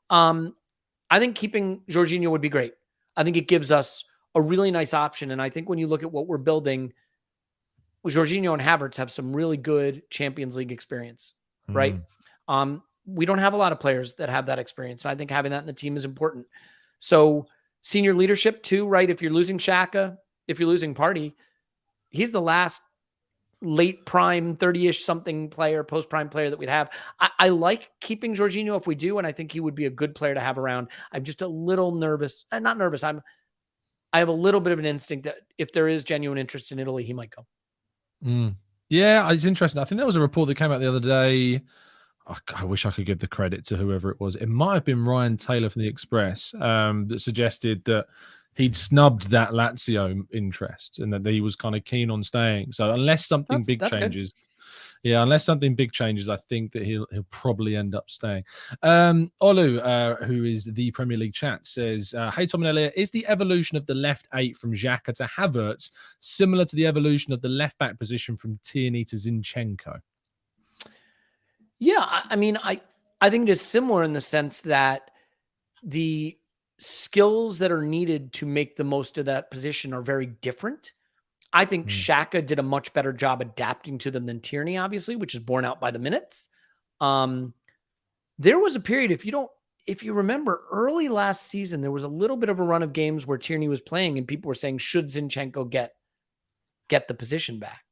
I think keeping Jorginho would be great. I think it gives us a really nice option. And I think when you look at what we're building, Jorginho and Havertz have some really good Champions League experience, right? We don't have a lot of players that have that experience. I think having that in the team is important. So senior leadership too, right? If you're losing Xhaka, if you're losing Partey, he's the last late prime 30-ish something player, post-prime player that we'd have. I like keeping Jorginho if we do, and I think he would be a good player to have around. I'm just a little nervous. Not nervous. I have a little bit of an instinct that if there is genuine interest in Italy, he might go. Yeah, it's interesting. I think there was a report that came out the other day. I wish I could give the credit to whoever it was. It might have been Ryan Taylor from the Express that suggested that he'd snubbed that Lazio interest and that he was kind of keen on staying. So unless something big changes, unless something big changes, I think that he'll probably end up staying. Olu, who is the Premier League chat, says, hey, Tom and Elliot, is the evolution of the left 8 from Xhaka to Havertz similar to the evolution of the left back position from Tierney to Zinchenko? Yeah, I mean, I think it is similar in the sense that the skills that are needed to make the most of that position are very different. I think Xhaka did a much better job adapting to them than Tierney, obviously, which is borne out by the minutes. There was a period, if you remember early last season, there was a little bit of a run of games where Tierney was playing and people were saying, should Zinchenko get the position back?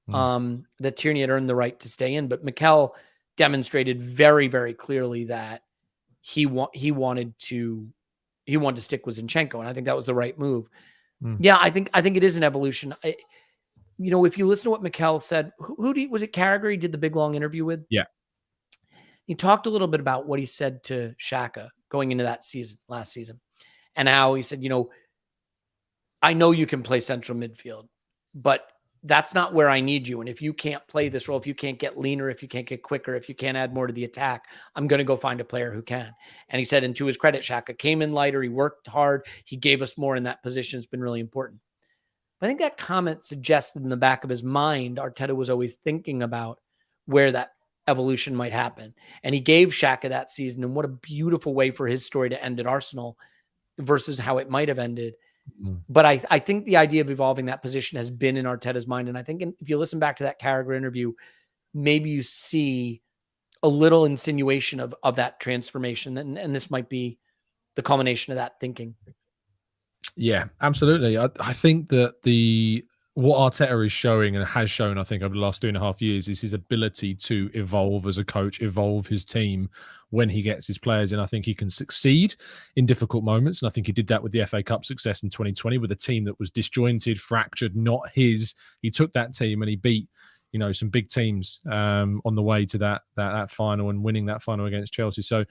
That Tierney had earned the right to stay in, but Mikel demonstrated very, very clearly that he wanted to stick with Zinchenko, and I think that was the right move. Yeah, I think it is an evolution. If you listen to what Mikel said, was it Carragher he did the big long interview with? Yeah. He talked a little bit about what he said to Xhaka going into that season, last season, and how he said, I know you can play central midfield, but that's not where I need you. And if you can't play this role, if you can't get leaner, if you can't get quicker, if you can't add more to the attack, I'm going to go find a player who can. And he said, and to his credit, Xhaka came in lighter. He worked hard. He gave us more in that position. It's been really important. But I think that comment suggested in the back of his mind, Arteta was always thinking about where that evolution might happen. And he gave Xhaka that season, and what a beautiful way for his story to end at Arsenal versus how it might have ended. But I think the idea of evolving that position has been in Arteta's mind. And I think if you listen back to that Carragher interview, maybe you see a little insinuation of that transformation. And this might be the culmination of that thinking. Yeah, absolutely. I think that what Arteta is showing and has shown, I think, over the last 2.5 years is his ability to evolve as a coach, evolve his team when he gets his players in. I think he can succeed in difficult moments. And I think he did that with the FA Cup success in 2020 with a team that was disjointed, fractured, not his. He took that team and he beat, some big teams on the way to that final and winning that final against Chelsea. So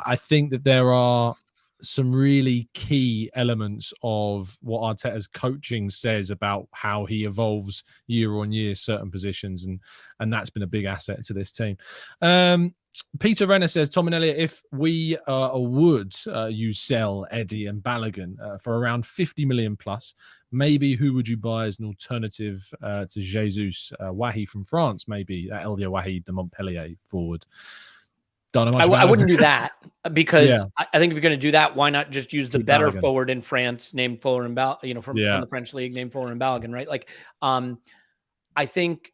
I think that there are some really key elements of what Arteta's coaching says about how he evolves year on year certain positions, and that's been a big asset to this team. Peter Renner says, Tom and Elliot, if we would you sell Eddie and Balogun for around 50 million plus, maybe who would you buy as an alternative to Jesus? Wahi from France, maybe Elliot Wahi, the Montpellier forward. I wouldn't do that because I think if you're going to do that, why not just use the better forward in France named Fuller and from the French league named Fuller and Balogun, right? Like, I think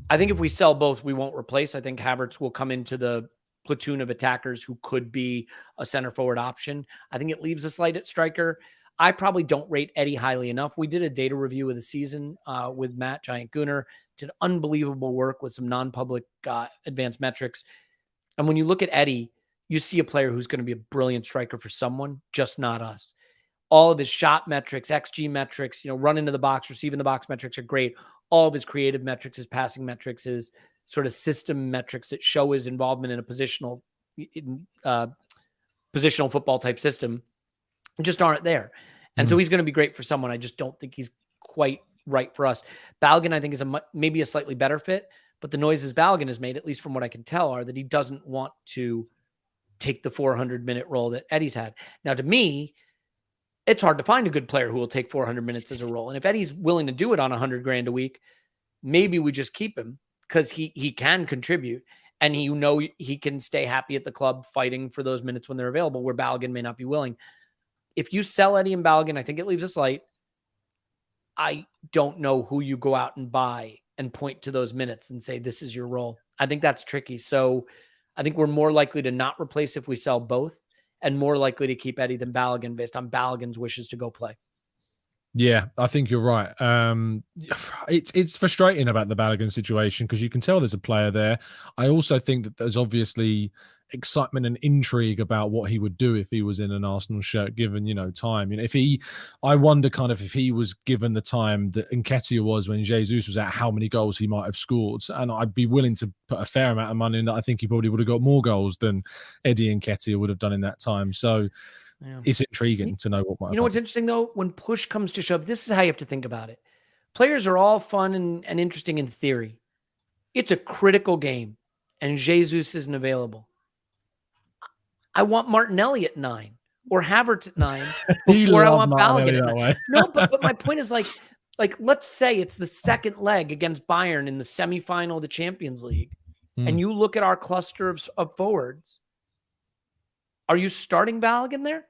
if we sell both, we won't replace. I think Havertz will come into the platoon of attackers who could be a center forward option. I think it leaves us light at striker. I probably don't rate Eddie highly enough. We did a data review of the season with Matt Giant Gooner, did unbelievable work with some non-public advanced metrics. And when you look at Eddie, you see a player who's going to be a brilliant striker for someone, just not us. All of his shot metrics, XG metrics, run into the box, receive in the box metrics are great. All of his creative metrics, his passing metrics, his sort of system metrics that show his involvement in a positional football type system just aren't there. And so he's going to be great for someone. I just don't think he's quite right for us. Balogun, I think, is maybe a slightly better fit. But the noises Balogun has made, at least from what I can tell, are that he doesn't want to take the 400-minute role that Eddie's had. Now, to me, it's hard to find a good player who will take 400 minutes as a role. And if Eddie's willing to do it on $100,000 a week, maybe we just keep him because he can contribute and he can stay happy at the club fighting for those minutes when they're available, where Balogun may not be willing. If you sell Eddie and Balogun, I think it leaves us light. I don't know who you go out and buy and point to those minutes and say, this is your role. I think that's tricky. So I think we're more likely to not replace if we sell both and more likely to keep Eddie than Balogun based on Balogun's wishes to go play. Yeah, I think you're right. It's frustrating about the Balogun situation because you can tell there's a player there. I also think that there's obviously excitement and intrigue about what he would do if he was in an Arsenal shirt, given, time. I wonder kind of if he was given the time that Nketiah was when Jesus was out, how many goals he might have scored. And I'd be willing to put a fair amount of money in that. I think he probably would have got more goals than Eddie Nketiah would have done in that time. So it's intriguing to know what might happen. What's interesting though, when push comes to shove, this is how you have to think about it. Players are all fun and interesting in theory. It's a critical game and Jesus isn't available. I want Martinelli at 9 or Havertz at 9 before I want Balogun at 9. No, but my point is like let's say it's the second leg against Bayern in the semifinal of the Champions League, and you look at our cluster of forwards. Are you starting Balogun there?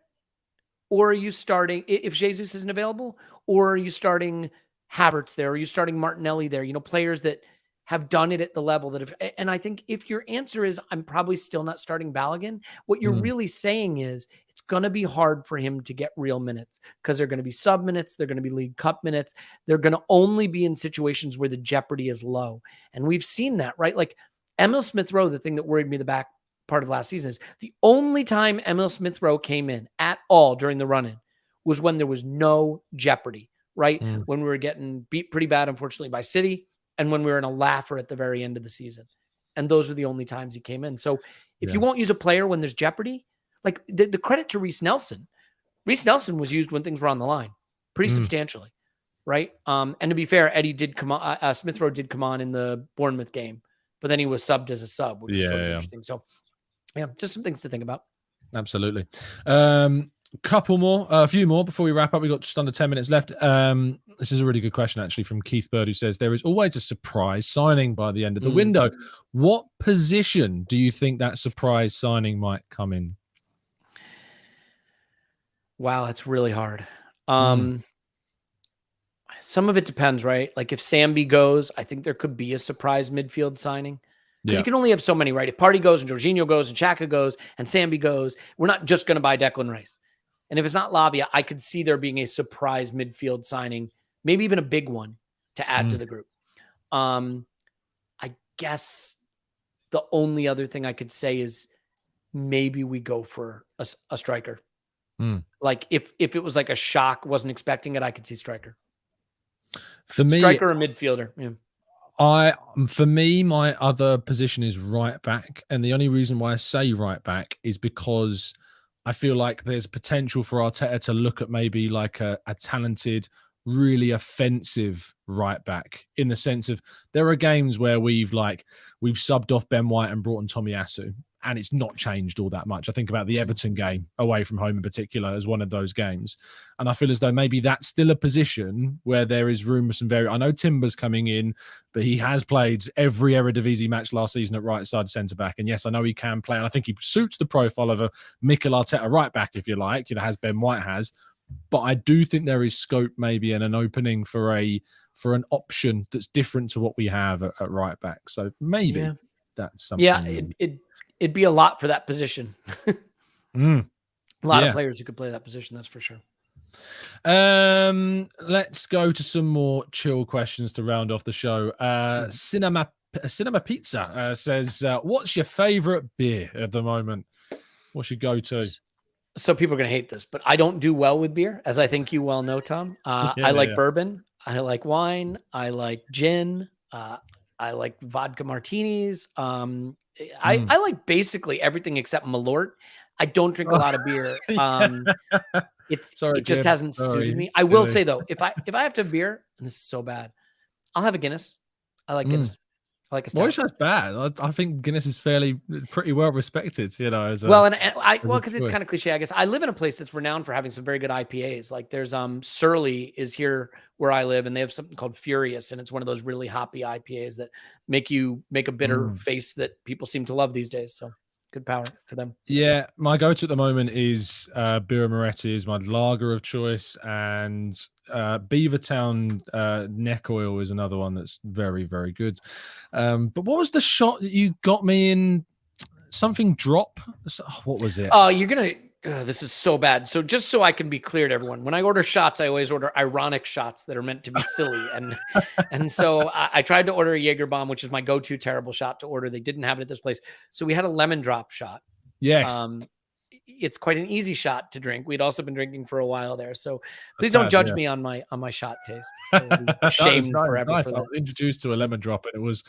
Or are you starting, if Jesus isn't available, or are you starting Havertz there? Or are you starting Martinelli there? Players that have done it at the level that and I think if your answer is, I'm probably still not starting Balogun, what you're really saying is it's going to be hard for him to get real minutes because they're going to be sub minutes. They're going to be League Cup minutes. They're going to only be in situations where the jeopardy is low. And we've seen that, right? Like Emil Smith-Rowe, the thing that worried me the back part of last season is the only time Emil Smith-Rowe came in at all during the run-in was when there was no jeopardy, right? When we were getting beat pretty bad, unfortunately, by City, and when we were in a laugher at the very end of the season. And those were the only times he came in. So if you won't use a player when there's jeopardy, like the credit to Reece Nelson was used when things were on the line pretty substantially, right? And to be fair, Eddie did come on, Smith-Rowe did come on in the Bournemouth game, but then he was subbed as a sub, which is sort of interesting. So yeah, just some things to think about. Absolutely. Couple more, a few more before we wrap up. We've got just under 10 minutes left. This is a really good question, actually, from Keith Bird, who says, there is always a surprise signing by the end of the window. What position do you think that surprise signing might come in? Wow, that's really hard. Some of it depends, right? Like if Sambi goes, I think there could be a surprise midfield signing. Because you can only have so many, right? If Partey goes and Jorginho goes and Xhaka goes and Sambi goes, we're not just going to buy Declan Rice. And if it's not Lavia, I could see there being a surprise midfield signing, maybe even a big one to add to the group. I guess the only other thing I could say is maybe we go for a striker. Like if it was like a shock, wasn't expecting it, I could see striker. For me, striker or midfielder. For me, my other position is right back. And the only reason why I say right back is because I feel like there's potential for Arteta to look at maybe like a talented, really offensive right back, in the sense of there are games where we've subbed off Ben White and brought in Tomiyasu, and it's not changed all that much. I think about the Everton game away from home in particular as one of those games. And I feel as though maybe that's still a position where there is room for some I know Timber's coming in, but he has played every Eredivisie match last season at right side centre-back. And yes, I know he can play, and I think he suits the profile of a Mikel Arteta right back, if you like, as Ben White has. But I do think there is scope maybe and an opening for an option that's different to what we have at right back. So maybe that's something. Yeah, it'd be a lot for that position. A lot of players who could play that position, that's for sure. Let's go to some more chill questions to round off the show. Cinema Pizza says, what's your favorite beer at the moment? What's your go-to? So people are going to hate this, but I don't do well with beer, as I think you well know, Tom. I like bourbon. I like wine. I like gin. I like vodka martinis. I like basically everything except Malort. I don't drink a lot of beer. It just hasn't suited me. I will say though, if I have to have beer, and this is so bad, I'll have a Guinness. I like Guinness. I like a stout. Why is that bad? I think Guinness is pretty well respected, because it's kind of cliche, I guess. I live in a place that's renowned for having some very good IPAs. Like there's Surly is here where I live, and they have something called Furious, and it's one of those really hoppy IPAs that make a bitter face that people seem to love these days. So good power to them. Yeah, my go-to at the moment is Birra Moretti is my lager of choice, and Beavertown neck oil is another one that's very, very good. But what was the shot that you got me in? Something drop? What was it? Oh, you're gonna. This is so bad. So just so I can be clear to everyone, when I order shots, I always order ironic shots that are meant to be silly. And so I tried to order a Jaeger bomb, which is my go-to terrible shot to order. They didn't have it at this place. So we had a lemon drop shot. Yes. It's quite an easy shot to drink. We'd also been drinking for a while there. So please don't judge me on my shot taste. Shamed forever. Nice. I was introduced to a lemon drop, and it was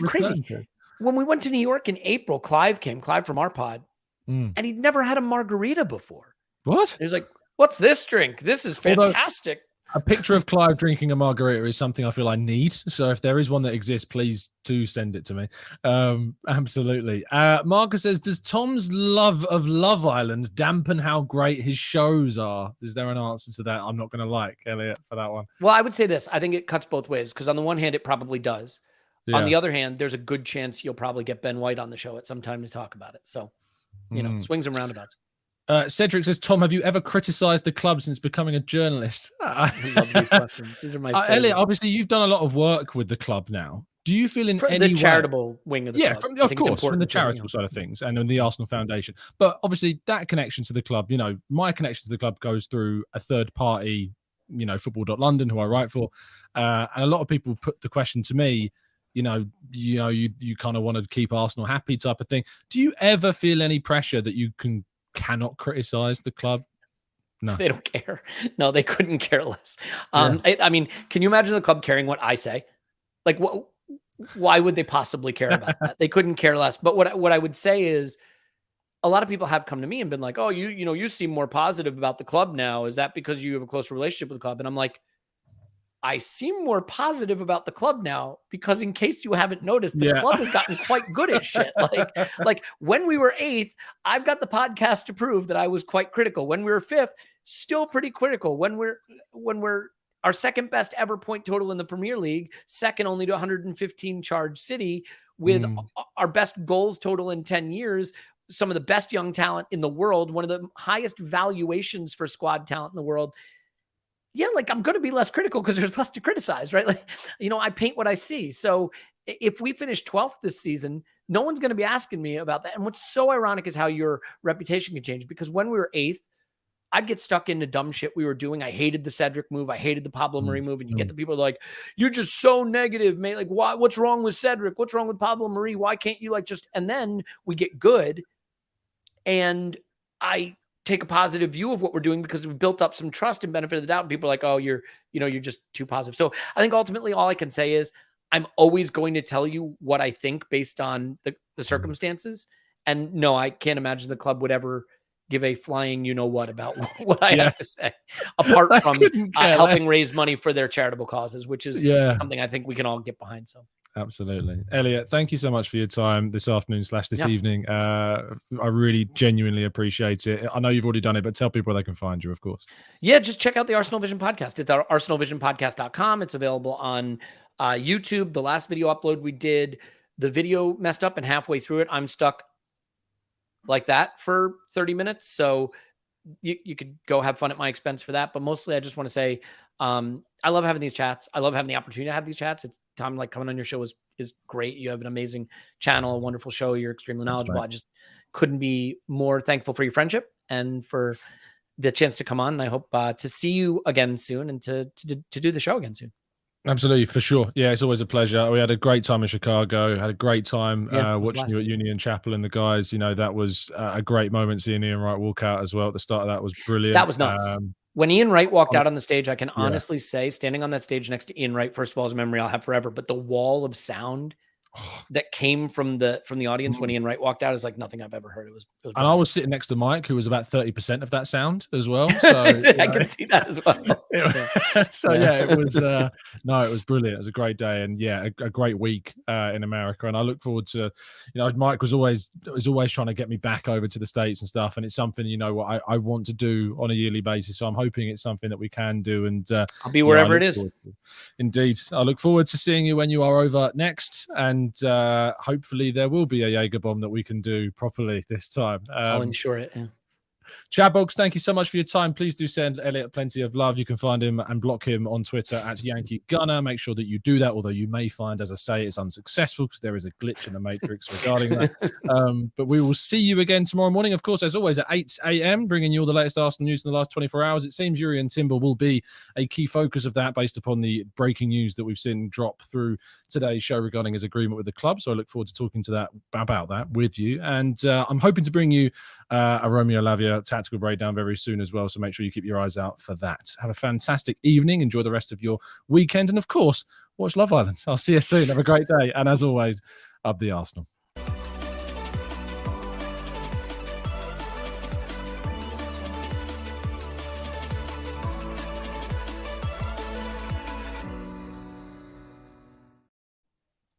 crazy. When we went to New York in April, Clive from our pod. And he'd never had a margarita before. What? He was like, what's this drink? This is fantastic. A picture of Clive drinking a margarita is something I feel I need. So if there is one that exists, please do send it to me. Absolutely. Marcus says, does Tom's love of Love Island dampen how great his shows are? Is there an answer to that? I'm not going to like Elliot for that one. Well, I would say this. I think it cuts both ways, because on the one hand, it probably does. Yeah. On the other hand, there's a good chance you'll probably get Ben White on the show at some time to talk about it. So, swings and roundabouts. Cedric says, Tom, have you ever criticized the club since becoming a journalist? I love these questions. These are my favorite. Elliot, obviously, you've done a lot of work with the club now. Do you feel in any the charitable wing of the club? Yeah, of course, from the charitable side of things, and in the Arsenal Foundation. But obviously, that connection to the club, my connection to the club goes through a third party, Football.London, who I write for. And a lot of people put the question to me, you kind of want to keep Arsenal happy type of thing. Do you ever feel any pressure that you cannot criticize the club? No, they don't care. No, they couldn't care less. I mean, can you imagine the club caring what I say? Like, why would they possibly care about that? They couldn't care less. But what I would say is, a lot of people have come to me and been like, oh, you seem more positive about the club now. Is that because you have a closer relationship with the club? And I'm like, I seem more positive about the club now because, in case you haven't noticed, the Yeah. club has gotten quite good at shit. Like when we were 8th, I've got the podcast to prove that I was quite critical. When we were 5th, still pretty critical. When we're our second best ever point total in the Premier League, second only to 115 charge City, with our best goals total in 10 years, some of the best young talent in the world, one of the highest valuations for squad talent in the world. Yeah, like I'm going to be less critical because there's less to criticize, right? Like, I paint what I see. So if we finish 12th this season, no one's going to be asking me about that. And what's so ironic is how your reputation can change, because when we were 8th, I'd get stuck into dumb shit we were doing. I hated the Cedric move. I hated the Pablo Mari move. And you get the people like, you're just so negative, mate. Like, why? What's wrong with Cedric? What's wrong with Pablo Mari? Why can't you and then we get good. And I take a positive view of what we're doing because we've built up some trust and benefit of the doubt. And people are like, oh, you're just too positive. So I think ultimately all I can say is I'm always going to tell you what I think based on the circumstances. And no, I can't imagine the club would ever give a flying what about what I have to say, apart from helping raise money for their charitable causes, which is something I think we can all get behind. So absolutely. Elliot, thank you so much for your time this afternoon / this evening. I really genuinely appreciate it. I know you've already done it, but tell people where they can find you, of course. Yeah, just check out the Arsenal Vision podcast. It's our arsenalvisionpodcast.com. It's available on YouTube. The last video upload we did, the video messed up, and halfway through it, I'm stuck like that for 30 minutes. So you could go have fun at my expense for that. But mostly I just want to say, I love having these chats. I love having the opportunity to have these chats. It's Tom, like coming on your show is great. You have an amazing channel, a wonderful show. You're extremely knowledgeable. Right. I just couldn't be more thankful for your friendship and for the chance to come on. And I hope to see you again soon and to do the show again soon. Absolutely, for sure. Yeah, it's always a pleasure. We had a great time in Chicago. Had a great time watching you at Union Chapel and the guys. That was a great moment seeing Ian Wright walk out as well. At the start of that was brilliant. That was nuts. When Ian Wright walked out on the stage, I can honestly say, standing on that stage next to Ian Wright, first of all, is a memory I'll have forever. But the wall of sound that came from the audience when Ian Wright walked out is like nothing I've ever heard. It was and I was sitting next to Mike, who was about 30% of that sound as well. So I can see that as well. So it was it was brilliant. It was a great day, and a great week in America. And I look forward to, Mike was always trying to get me back over to the States and stuff. And it's something what I want to do on a yearly basis. So I'm hoping it's something that we can do. And I'll be wherever it is. Indeed, I look forward to seeing you when you are over next. And hopefully there will be a Jaeger bomb that we can do properly this time. I'll ensure it. Yeah. Chatbox, thank you so much for your time. Please do send Elliot plenty of love. You can find him and block him on Twitter at Yankee Gunner. Make sure that you do that, although you may find, as I say, it's unsuccessful because there is a glitch in the matrix regarding that. But we will see you again tomorrow morning, of course, as always, at 8 a.m., bringing you all the latest Arsenal news in the last 24 hours. It seems Yuri and Timber will be a key focus of that based upon the breaking news that we've seen drop through today's show regarding his agreement with the club. So I look forward to talking to about that with you. And I'm hoping to bring you a Romeo Lavia tactical breakdown very soon as well. So make sure you keep your eyes out for that. Have a fantastic evening. Enjoy the rest of your weekend. And of course, watch Love Island. I'll see you soon. Have a great day. And as always, up the Arsenal.